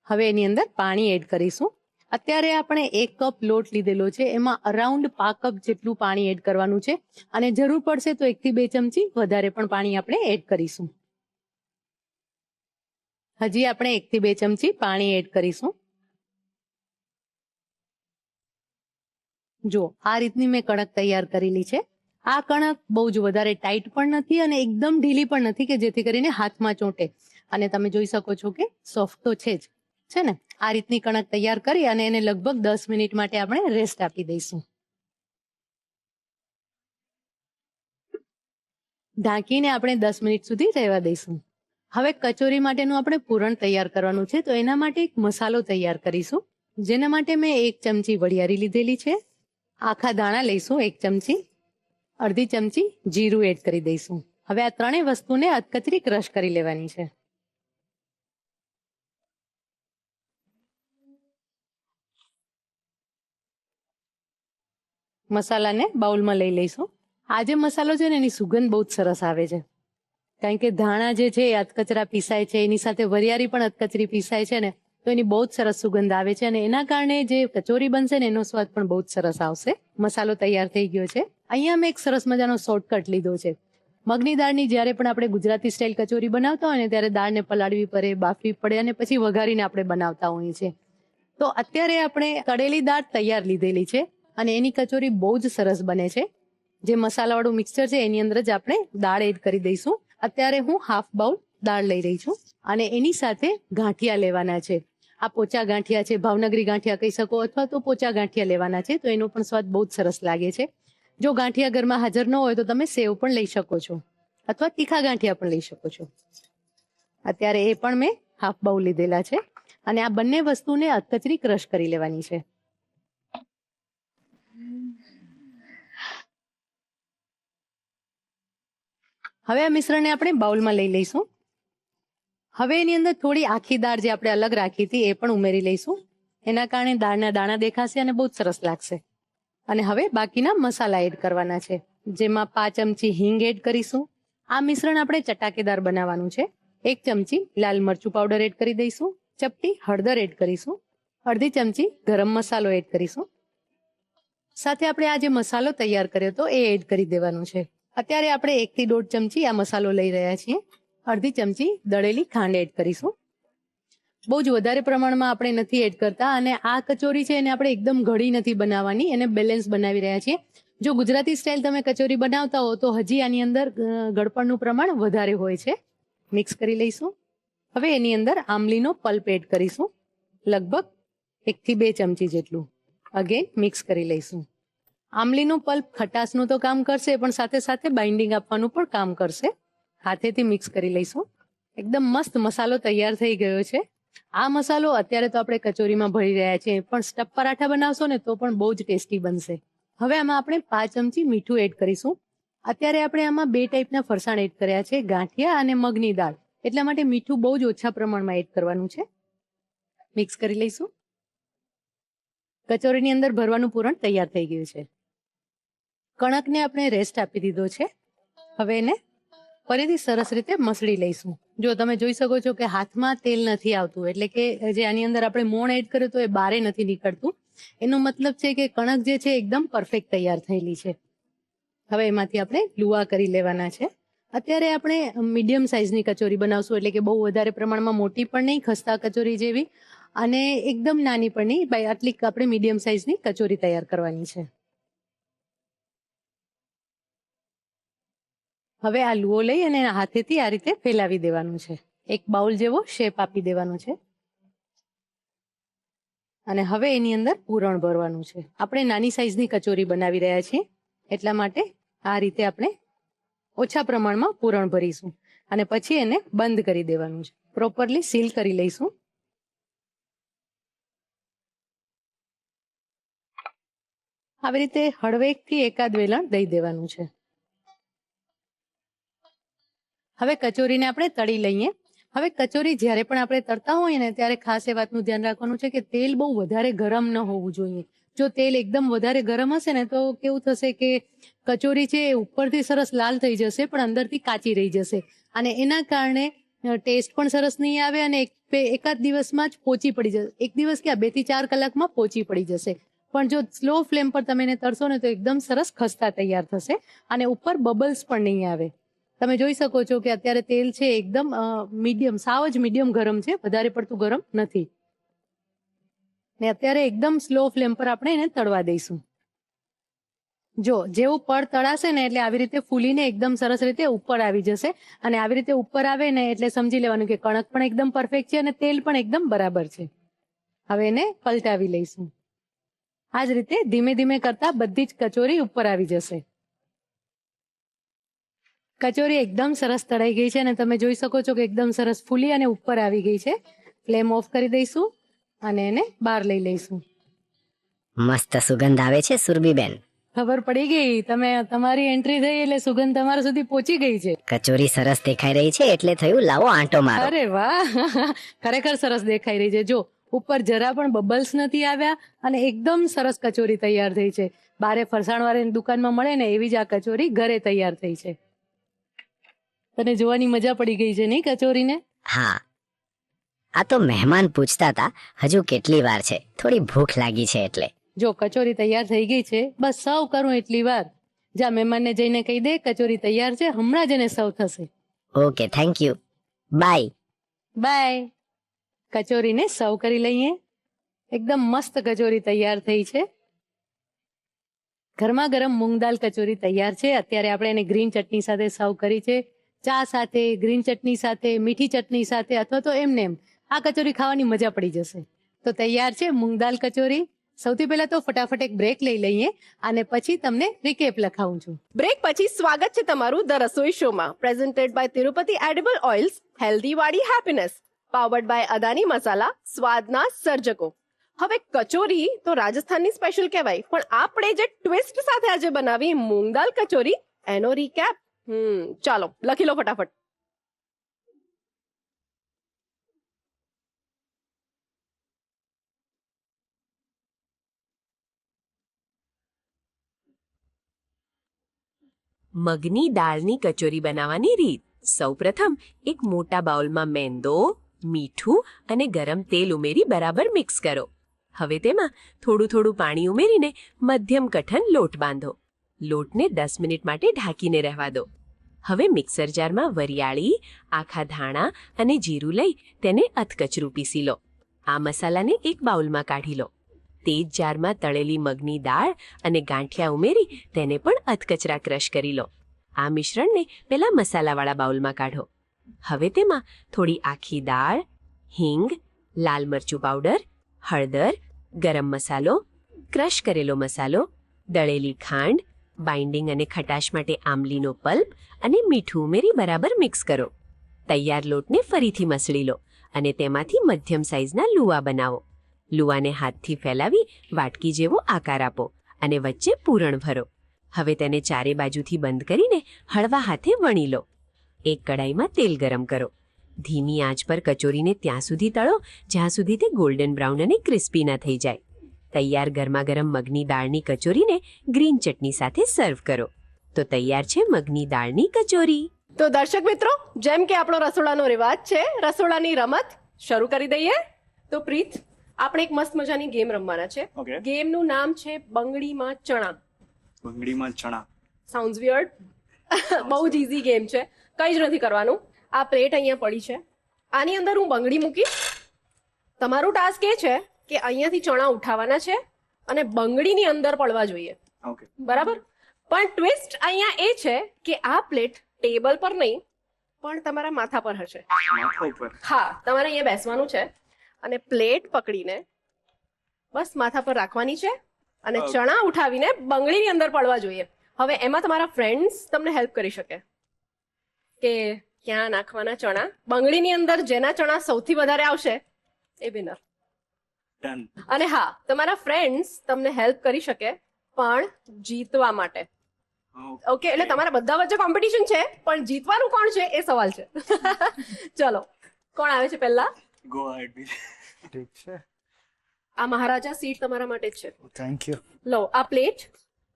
હવે એની અંદર પાણી એડ કરીશું. અત્યારે આપણે 1 કપ લોટ લીધેલો છે, એમાં અરાઉન્ડ 5 કપ જેટલું પાણી એડ કરવાનું છે, અને જરૂર પડશે તો 1 થી 2 ચમચી વધારે પણ પાણી આપણે એડ કરીશું. હજી આપણે 1 થી 2 ચમચી પાણી એડ કરીશું. જો આ રીતની મેં કણક તૈયાર કરેલી છે. આ કણક બહુ જ વધારે ટાઈટ પણ નથી અને એકદમ ઢીલી પણ નથી કે જેથી કરીને હાથમાં ચોંટે. અને તમે જોઈ શકો છો કે સોફ્ટ તો છે જ, છે ને. આ રીતની કણક તૈયાર કરી અને એને લગભગ 10 મિનિટ માટે આપણે રેસ્ટ આપી દઈશું. ઢાંકીને આપણે 10 મિનિટ સુધી રહેવા દઈશું. હવે કચોરી માટેનું આપણે પૂરણ તૈયાર કરવાનું છે, તો એના માટે એક મસાલો તૈયાર કરીશું. જેના માટે મેં 1 ચમચી વરિયાળી લીધેલી છે. આખા દાણા લઈશું 1 ચમચી. અડધી ચમચી જીરું એડ કરી દઈશું. હવે આ ત્રણેય વસ્તુને અધકચરી ક્રશ કરી લેવાની છે. મસાલાને બાઉલમાં લઈ લઈશું. આ જે મસાલો છે ને એની સુગંધ બહુ જ સરસ આવે છે, કારણ કે ધાણા જે છે એ અધકચરા પીસાય છે, એની સાથે વરિયાળી પણ અધકચરી પીસાય છે ને, તો એની બહુ જ સરસ સુગંધ આવે છે અને એના કારણે જે કચોરી બનશે ને એનો સ્વાદ પણ બહુ જ સરસ આવશે. મસાલો તૈયાર થઈ ગયો છે. અહીંયા મેં એક સરસ મજાનો શોર્ટકટ લીધો છે. મગની દાળની જ્યારે પણ આપણે ગુજરાતી સ્ટાઇલ કચોરી બનાવતા હોય ને ત્યારે દાળને પલાળવી પડે, બાફવી પડે અને પછી વઘારીને આપણે બનાવતા હોઈએ છીએ. તો અત્યારે આપણે તળેલી દાળ તૈયાર લીધેલી છે અને એની કચોરી બહુ જ સરસ બને છે. જે મસાલાવાળું મિક્સચર છે એની અંદર જ આપણે દાળ એડ કરી દઈશું. અત્યારે હું હાફ બાઉલ દાળ લઈ રહી છું અને એની સાથે ગાંઠિયા લેવાના છે. આ પોચા ગાંઠિયા છે, ભાવનગરી ગાંઠિયા કહી શકો અથવા તો પોચા ગાંઠિયા લેવાના છે, તો એનો પણ સ્વાદ બહુ જ સરસ લાગે છે. જો ગાંઠિયા ઘરમાં હાજર ન હોય તો તમે સેવ પણ લઈ શકો છો અથવા તીખા ગાંઠિયા પણ લઈ શકો છો. અત્યારે એ પણ મેં હાફ બાઉલ લીધેલા છે અને આ બંને વસ્તુને અધકચરી ક્રશ કરી લેવાની છે. હવે આ મિશ્રણને આપણે બાઉલમાં લઈ લઈશું. હવે એની અંદર થોડી આખી દાળ જે આપણે અલગ રાખી હતી એ પણ ઉમેરી લઈશું. એના કારણે દાળના દાણા દેખાશે અને બહુ જ સરસ લાગશે. અને હવે બાકીના મસાલા એડ કરવાના છે, જેમાં 5 ચમચી હિંગ એડ કરીશું. આ મિશ્રણ આપણે ચટાકેદાર બનાવવાનું છે. 1 ચમચી લાલ મરચું પાવડર એડ કરી દઈશું. ચપટી હળદર એડ કરીશું. અડધી ચમચી ગરમ મસાલો એડ કરીશું. સાથે આપણે આ જે મસાલો તૈયાર કર્યો હતો એ એડ કરી દેવાનું છે. અત્યારે આપણે 1 થી 1.5 ચમચી આ મસાલો લઈ રહ્યા છીએ. અડધી ચમચી દળેલી ખાંડ એડ કરીશું. બહુ જ વધારે પ્રમાણમાં આપણે નથી એડ કરતા અને આ કચોરી છે એને આપણે એકદમ ઘડી નથી બનાવવાની, એને બેલેન્સ બનાવી રહ્યા છીએ. જો ગુજરાતી સ્ટાઇલ તમે કચોરી બનાવતા હો તો હજી આની અંદર ગળપણનું પ્રમાણ વધારે હોય છે. મિક્સ કરી લઈશું. હવે એની અંદર આંબલીનો પલ્પ એડ કરીશું, લગભગ 1 થી 2 ચમચી જેટલું. અગેન મિક્સ કરી લઈશું. આંબલીનું પલ્પ ખટાશનું તો કામ કરશે પણ સાથે સાથે બાઇન્ડિંગ આપવાનું પણ કામ કરશે. હાથેથી મિક્સ કરી લઈશું. એકદમ મસ્ત મસાલો તૈયાર થઈ ગયો છે. આ મસાલો અત્યારે તો આપણે કચોરીમાં ભરી રહ્યા છીએ, પણ સ્ટફ પરાઠા બનાવશો ને તો પણ બહુ જ ટેસ્ટી બનશે. હવે આમાં આપણે 5 ચમચી મીઠું એડ કરીશું. અત્યારે આપણે આમાં 2 ટાઈપના ફરસાણ એડ કર્યા છે, ગાંઠિયા અને મગની દાળ, એટલા માટે મીઠું બહુ જ ઓછા પ્રમાણમાં એડ કરવાનું છે. મિક્સ કરી લઈશું. કચોરીની અંદર ભરવાનું પૂરણ તૈયાર થઈ ગયું છે. કણકને આપણે રેસ્ટ આપી દીધો છે. હવે એને ફરીથી સરસ રીતે મસળી લઈશું. જો તમે જોઈ શકો છો કે હાથમાં તેલ નથી આવતું, એટલે કે જે આની અંદર આપણે મોણ એડ કર્યું તો એ બારે નથી નીકળતું. એનો મતલબ છે કે કણક જે છે એકદમ પરફેક્ટ તૈયાર થયેલી છે. હવે એમાંથી આપણે લુવા કરી લેવાના છે. અત્યારે આપણે મીડિયમ સાઇઝની કચોરી બનાવશું, એટલે કે બહુ વધારે પ્રમાણમાં મોટી પણ નહીં, ખસ્તા કચોરી જેવી, અને એકદમ નાની પણ નહીં, ભાઈ આટલી આપણે મીડિયમ સાઇઝની કચોરી તૈયાર કરવાની છે. હવે આ લુઓ લઈ અને હાથેથી આ રીતે ફેલાવી દેવાનું છે. એક બાઉલ જેવો શેપ આપી દેવાનો છે અને હવે એની અંદર પૂરણ ભરવાનું છે. આપણે નાની સાઈઝની કચોરી બનાવી રહ્યા છીએ, એટલા માટે આ રીતે આપણે ઓછા પ્રમાણમાં પૂરણ ભરીશું અને પછી એને બંધ કરી દેવાનું છે. પ્રોપરલી સીલ કરી લઈશું. આવી રીતે હળવેકથી એકાદ વેલણ દઈ દેવાનું છે. હવે કચોરીને આપણે તળી લઈએ. હવે કચોરી જ્યારે પણ આપણે તળતા હોઈએ ને ત્યારે ખાસ એ વાતનું ધ્યાન રાખવાનું છે કે તેલ બહુ વધારે ગરમ ન હોવું જોઈએ. જો તેલ એકદમ વધારે ગરમ હશે ને તો કેવું થશે કે કચોરી છે એ ઉપરથી સરસ લાલ થઈ જશે પણ અંદરથી કાચી રહી જશે અને એના કારણે ટેસ્ટ પણ સરસ નહીં આવે અને એકાદ દિવસમાં જ પોચી પડી જશે. એક દિવસ ક્યાં 2 થી 4 કલાકમાં પોચી પડી જશે. પણ જો સ્લો ફ્લેમ પર તમે એને તળશો ને તો એકદમ સરસ ખસ્તા તૈયાર થશે અને ઉપર બબલ્સ પણ નહીં આવે. તમે જોઈ શકો છો કે અત્યારે તેલ છે એકદમ મીડિયમ, સાવ જ મીડિયમ ગરમ છે, વધારે પડતું ગરમ નથી. ને અત્યારે એકદમ સ્લો ફ્લેમ પર આપણે એને તળવા દઈશું. જો જેવું પડ તળાશે ને એટલે આવી રીતે ફૂલીને એકદમ સરસ રીતે ઉપર આવી જશે અને આવી રીતે ઉપર આવે ને એટલે સમજી લેવાનું કે કણક પણ એકદમ પરફેક્ટ છે અને તેલ પણ એકદમ બરાબર છે. હવે એને પલટાવી લઈશું. આ જ રીતે ધીમે ધીમે કરતા બધી જ કચોરી ઉપર આવી જશે. કચોરી એકદમ સરસ તળાઈ ગઈ છે અને તમે જોઈ શકો છો કે એકદમ સરસ ફૂલી અને ઉપર આવી ગઈ છે. ફ્લેમ ઓફ કરી દઈશું અને એને બહાર લઈ લઈશું. મસ્ત સુગંધ આવે છે સુરભીબેન. ખબર પડી ગઈ, તમે તમારી એન્ટ્રી થઈ એટલે સુગંધ તમારા સુધી પહોંચી ગઈ છે. કચોરી સરસ દેખાઈ રહી છે એટલે થયું લાવો આંટો મારો. અરે વાહ, ખરેખર સરસ દેખાઈ રહી છે. જો ઉપર જરા પણ બબલ્સ નથી આવ્યા અને એકદમ સરસ કચોરી તૈયાર થઈ છે. બારે ફરસાણવાળાની દુકાનમાં મળે ને એવી જ આ કચોરી ઘરે તૈયાર થઈ છે. તને જોવાની મજા પડી ગઈ છે નહીં કચોરીને? હા, આ તો મહેમાન પૂછતા હતા હજુ કેટલી વાર છે, થોડી ભૂખ લાગી છે એટલે. જો કચોરી તૈયાર થઈ ગઈ છે, બસ સર્વ કરું એટલી વાર. જા મહેમાનને જઈને કહી દે કચોરી તૈયાર છે, હમણાં જ એને સર્વ થશે. Okay, thank you, bye. Bye. કચોરીને સર્વ કરી લઈએ. એકદમ મસ્ત કચોરી તૈયાર થઈ છે. ગરમા ગરમ મૂંગ દાલ કચોરી તૈયાર છે. અત્યારે આપણે એને ગ્રીન ચટણી સાથે સર્વ કરી છે. ચા સાથે, ગ્રીન ચટણી સાથે, મીઠી ચટણી સાથે અથવા તો એમને એમ આ કચોરી ખાવાની મજા પડી જશે. તો તૈયાર છે મૂંગ દાલ કચોરી. સૌથી પહેલા તો ફટાફટ એક બ્રેક લઈ લઈએ અને પછી તમને રિકેપ લખાવું છું. બ્રેક પછી સ્વાગત છે તમારું ધ રસોઈ શોમાં, presented by Tirupati edible oils, healthy વાળી happiness, powered by Adani masala, સ્વાદના સર્જકો. હવે કચોરી તો રાજસ્થાનની સ્પેશિયલ કહેવાય, પણ આપણે જે ટ્વિસ્ટ સાથે આજે બનાવી મૂંગ દાલ કચોરી, એનો રિકેપ ચાલો લખી લો ફટાફટ. મગની દાળની કચોરી બનાવવાની રીત. સૌપ્રથમ એક મોટા બાઉલમાં મેંદો, મીઠું અને ગરમ તેલ ઉમેરી બરાબર મિક્સ કરો. હવે તેમાં થોડું થોડું પાણી ઉમેરીને મધ્યમ કઠણ લોટ બાંધો. લોટને 10 મિનિટ માટે ઢાંકીને રહેવા દો. હવે મિક્સર જારમાં વરિયાળી, આખા ધાણા અને જીરું લઈ તેને અધકચરું પીસી લો. આ મસાલાને એક બાઉલમાં કાઢી લો. તે જ જારમાં તળેલી મગની દાળ અને ગાંઠિયા ઉમેરી તેને પણ અધકચરા ક્રશ કરી લો. આ મિશ્રણને પેલા મસાલાવાળા બાઉલમાં કાઢો. હવે તેમાં થોડી આખી દાળ, હિંગ, લાલ મરચું પાવડર, હળદર, ગરમ મસાલો, ક્રશ કરેલો મસાલો, દળેલી ખાંડ, બાઇન્ડિંગ અને ખટાશ માટે આંબલીનો પલ્પ અને મીઠું ઉમેરી બરાબર મિક્સ કરો. તૈયાર લોટને ફરીથી મસળી લો અને તેમાંથી મધ્યમ સાઇઝના લુવા બનાવો. લુવાને હાથથી ફેલાવી વાટકી જેવો આકાર આપો અને વચ્ચે પૂરણ ભરો. હવે તેને ચારે બાજુથી બંધ કરીને હળવા હાથે વણી લો. એક કડાઈમાં તેલ ગરમ કરો. ધીમી આંચ પર કચોરીને ત્યાં સુધી તળો જ્યાં સુધી તે ગોલ્ડન બ્રાઉન અને ક્રિસ્પી ના થઈ જાય. તૈયાર ગરમા ગરમ મગની દાળની કચોરીને ગ્રીન ચટણી સાથે સર્વ કરો. તો તૈયાર છે મગની દાળની કચોરી. તો દર્શક મિત્રો, જેમ કે આપણો રસોડાનો રિવાજ છે, રસોડાની રમત શરૂ કરી દઈએ. તો પ્રીત, આપણે એક મસ્ત મજાની ગેમ રમવાના છે. Okay. ગેમનું નામ છે બંગડીમાં ચણા. બંગડીમાં ચણા. Sounds weird. બહુ જ ઇઝી ગેમ છે, કંઈ જ નથી કરવાનું. આ પ્લેટ અહીંયા પડી છે, આની અંદર હું બંગડી મૂકીશ. તમારું ટાસ્ક એ છે કે અહીંયાથી ચણા ઉઠાવવાના છે અને બંગડીની અંદર પડવા જોઈએ. ઓકે, બરાબર? પણ ટ્વિસ્ટ અહીંયા એ છે કે આ પ્લેટ ટેબલ પર નહીં પણ તમારા માથા પર હશે. માથા ઉપર. હા, તમારે અહીંયા બેસવાનું છે અને પ્લેટ પકડીને બસ માથા પર રાખવાની છે અને ચણા ઉઠાવીને બંગડીની અંદર પડવા જોઈએ. હવે એમાં તમારા ફ્રેન્ડ્સ તમને હેલ્પ કરી શકે કે ક્યાં નાખવાના ચણા. બંગડીની અંદર જેના ચણા સૌથી વધારે આવશે એ વિનર. ડન. અને હા, તમારા ફ્રેન્ડ્સ તમને હેલ્પ કરી શકે પણ જીતવા માટે. ઓકે, એટલે તમારા બધા વચ્ચે કોમ્પિટિશન છે પણ જીતવાનું કોણ છે એ સવાલ છે. ચલો, કોણ આવે છે પહેલા? Go ahead. ઠીક છે, આ મહારાજા સીટ તમારા માટે જ છે. Thank you. લો, આ પ્લેટ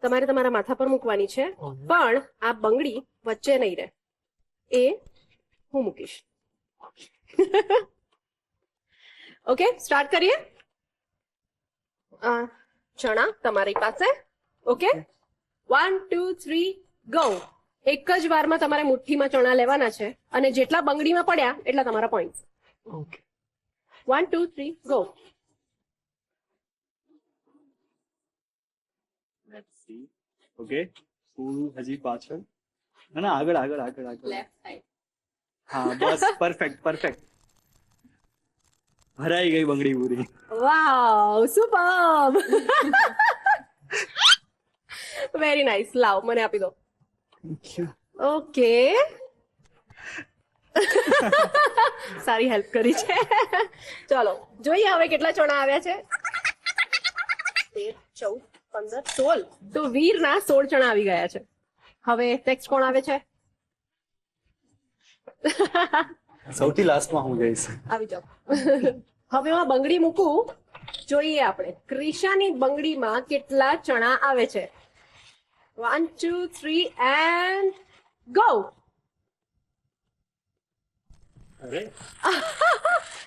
તમારે તમારા માથા પર મૂકવાની છે પણ આ બંગડી વચ્ચે નહીં રહે, એ હું મૂકીશ. ઓકે, સ્ટાર્ટ કરીએ. ચણા તમારી પાસે. Okay, 1 2 3 go. એક જ વારમાં તમારે મુઠ્ઠીમાં ચણા લેવાના છે અને જેટલા બંગડીમાં પડ્યા એટલા તમારા પોઈન્ટ. Okay, 1 2 3 go. ઓકે, હજી પાછળ. ના, આગળ આગળ આગળ આગળ. Left side. હા, બસ, પરફેક્ટ પરફેક્ટ. ભરાઈ ગઈ બંગડી પૂરી. વાવ, સુપર્બ. Very nice. લાવ, મને આપી દો. Thank you. ઓકે. સારી હેલ્પ કરી છે. ચલો જોઈએ હવે કેટલા ચણા આવ્યા છે. 13 14 15, 16. તો વીરના 16 ચણા આવી ગયા છે. હવે નેક્સ્ટ કોણ આવે છે? સૌથી લાસ્ટમાં હું જઈશ. આવી જાઓ. હવે હું આ બંગડી મૂકું. જોઈએ આપણે ક્રિશાની બંગડીમાં કેટલા ચણા આવે છે. 1 2 3 એન્ડ ગો. અરે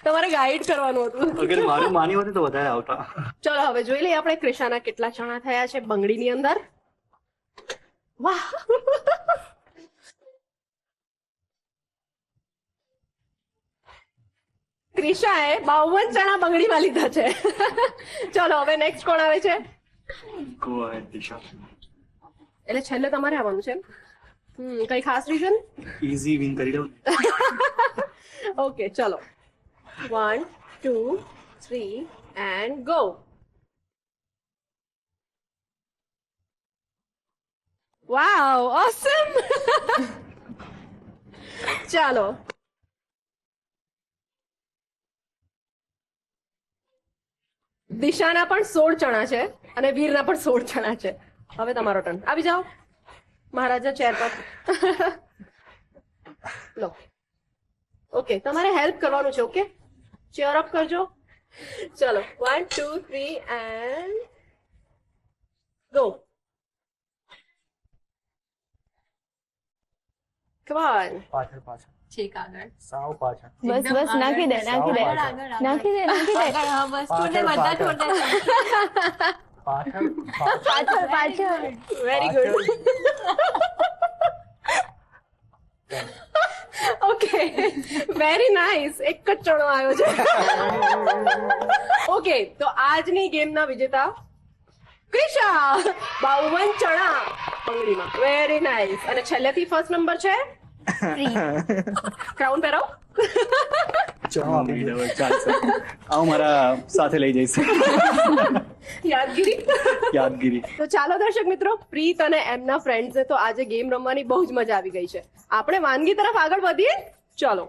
તમારે ગાઈડ કરવાનું હતું. અગર મારું માની હોત તો વધારે આવતા. ચલો હવે જોઈ લઈએ આપણે ક્રિશાના કેટલા ચણા થયા છે બંગડીની અંદર. વાહ, ક્રિશાએ 52 ચણા બંગડીમાં લીધા છે. ચલો હવે નેક્સ્ટ કોણ આવે છે? ગો અહેડ દિશા. એટલે છેલ્લે તમારે આવવાનું છે. કઈ ખાસ રીઝન? ઈઝી વિન કરી દઉં. ઓકે ચલો 1 2 3 એન્ડ ગો. વાવ, ઓસમ. ચાલો દિશાના પણ 16 ચણા છે અને વીરના પણ 16 ચણા છે. હવે તમારો ટર્ન. આવી જાઓ મહારાજા ચેર પર. લો. ઓકે, તમારે હેલ્પ કરવાનું છે. ઓકે, ચેર અપ કરજો. ચલો 1 2 3 એન્ડ ગો. Come on. પાછળ પાછળ છેક આગળ. સાવ પાછળ બસ બસ નાખી દે નાખી દે નાખી દે નાખી દે વસ્તુને બધા છોડ દે. પાછળ પાછળ પાછળ very good. Okay, very nice. એક જ ચણો આવ્યો છે. ઓકે, તો આજની ગેમના વિજેતા ક્રિશા. 52 ચણા બંગડીમાં. Very nice. અને છેલ્લેથી ફર્સ્ટ નંબર છે. ક્રાઉન પહેરો. ચાલશે. આવું મારા સાથે લઈ જઈશ. યાદગીરી. યાદગીરી. તો ચાલો દર્શક મિત્રો, પ્રીત અને એમના ફ્રેન્ડ્સે તો આજે ગેમ રમવાની બહુ જ મજા આવી ગઈ છે. આપણે વાનગી તરફ આગળ વધીએ. ચલો.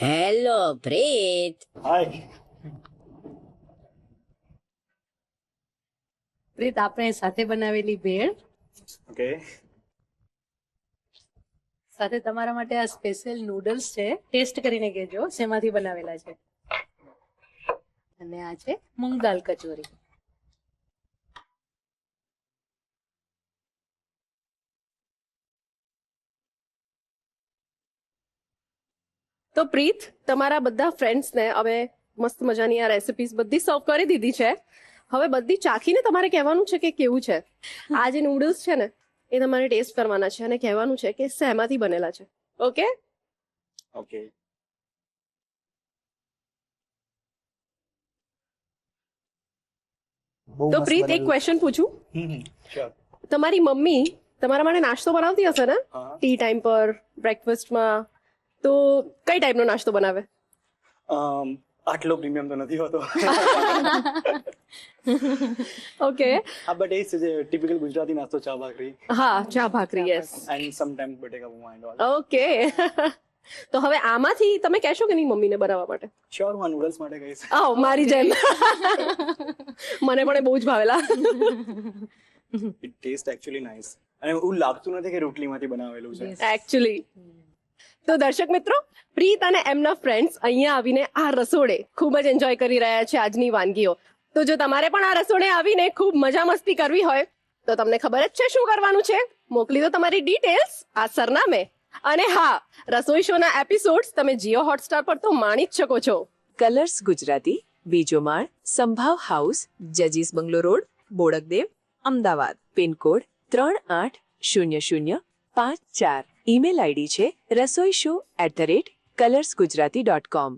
હેલો પ્રીત. હાય. પ્રીત, આપણે સાથે બનાવેલી ભેળ ઓકે. સાથે તમારા માટે આ સ્પેશિયલ નૂડલ્સ છે. ટેસ્ટ કરીને કહેજો શેમાંથી બનાવેલા છે. અને આ છે મૂંગ દાલ કચોરી. તો પ્રીત, તમારા બધા ફ્રેન્ડ્સને હવે મસ્ત મજાની આ રેસિપીઝ બધી સર્વ કરી દીધી છે. હવે બધી ચાખીને તમારે કહેવાનું છે કે કેવું છે. આ જે નૂડલ્સ છે ને એ તમારે ટેસ્ટ કરવાના છે અને કહેવાનું છે કે શેમાંથી બનેલા છે. ઓકે? ઓકે. તો પ્રીત, એક ક્વેશ્ચન પૂછું. શ્યોર. તમારી મમ્મી તમારા માટે નાસ્તો બનાવતી હશે ને હા. ટી ટાઈમ પર, બ્રેકફાસ્ટમાં? તો કઈ ટાઈપનો નાસ્તો બનાવે? આટલો પ્રીમિયમ તો નથી હોતો. ઓકે. હા, બટ એ છે જે ટિપિકલ ગુજરાતી નાસ્તો, ચા ભાખરી હા, ચા ભાખરી. યસ. એન્ડ સમટાઈમ્સ બટેકા પૌવા એન્ડ ઓલ. ઓકે. તો હવે આમાંથી તમે કહેશો કે નહીં મમ્મીને બનાવવા માટે? શ્યોર, હું નૂડલ્સ માટે કહીશ. આવ મારી જેમ. મને પણ એ બહુ જ ભાવેલા. It taste actually nice. અને એવું લાગતું નથી કે રોટલીમાંથી બનાવેલું છે. એકચ્યુઅલી. તો દર્શક મિત્રો, પ્રીત અને એમના ફ્રેન્ડ્સ અહીંયા આવીને આ રસોડે ખૂબ જ એન્જોય કરી રહ્યા છે આજની વાનગીઓ. તો જો તમારે પણ આ રસોડે આવીને ખૂબ મજા મસ્તી કરવી હોય તો તમને ખબર જ છે શું કરવાનું છે. મોકલી દો તમારી ડિટેલ્સ આ સરનામે. અને હા, રસોઈ શોના એપિસોડ્સ તમે જીઓ હોટસ્ટાર પર તો માણી જ શકો છો. કલર્સ ગુજરાતી, બીજો માળ, સંભાવ હાઉસ, જજીસ bungalow road, Bodakdev, Ahmedabad. Pincode 380054. Email ID છે rasoishow@colorsgujarati.com.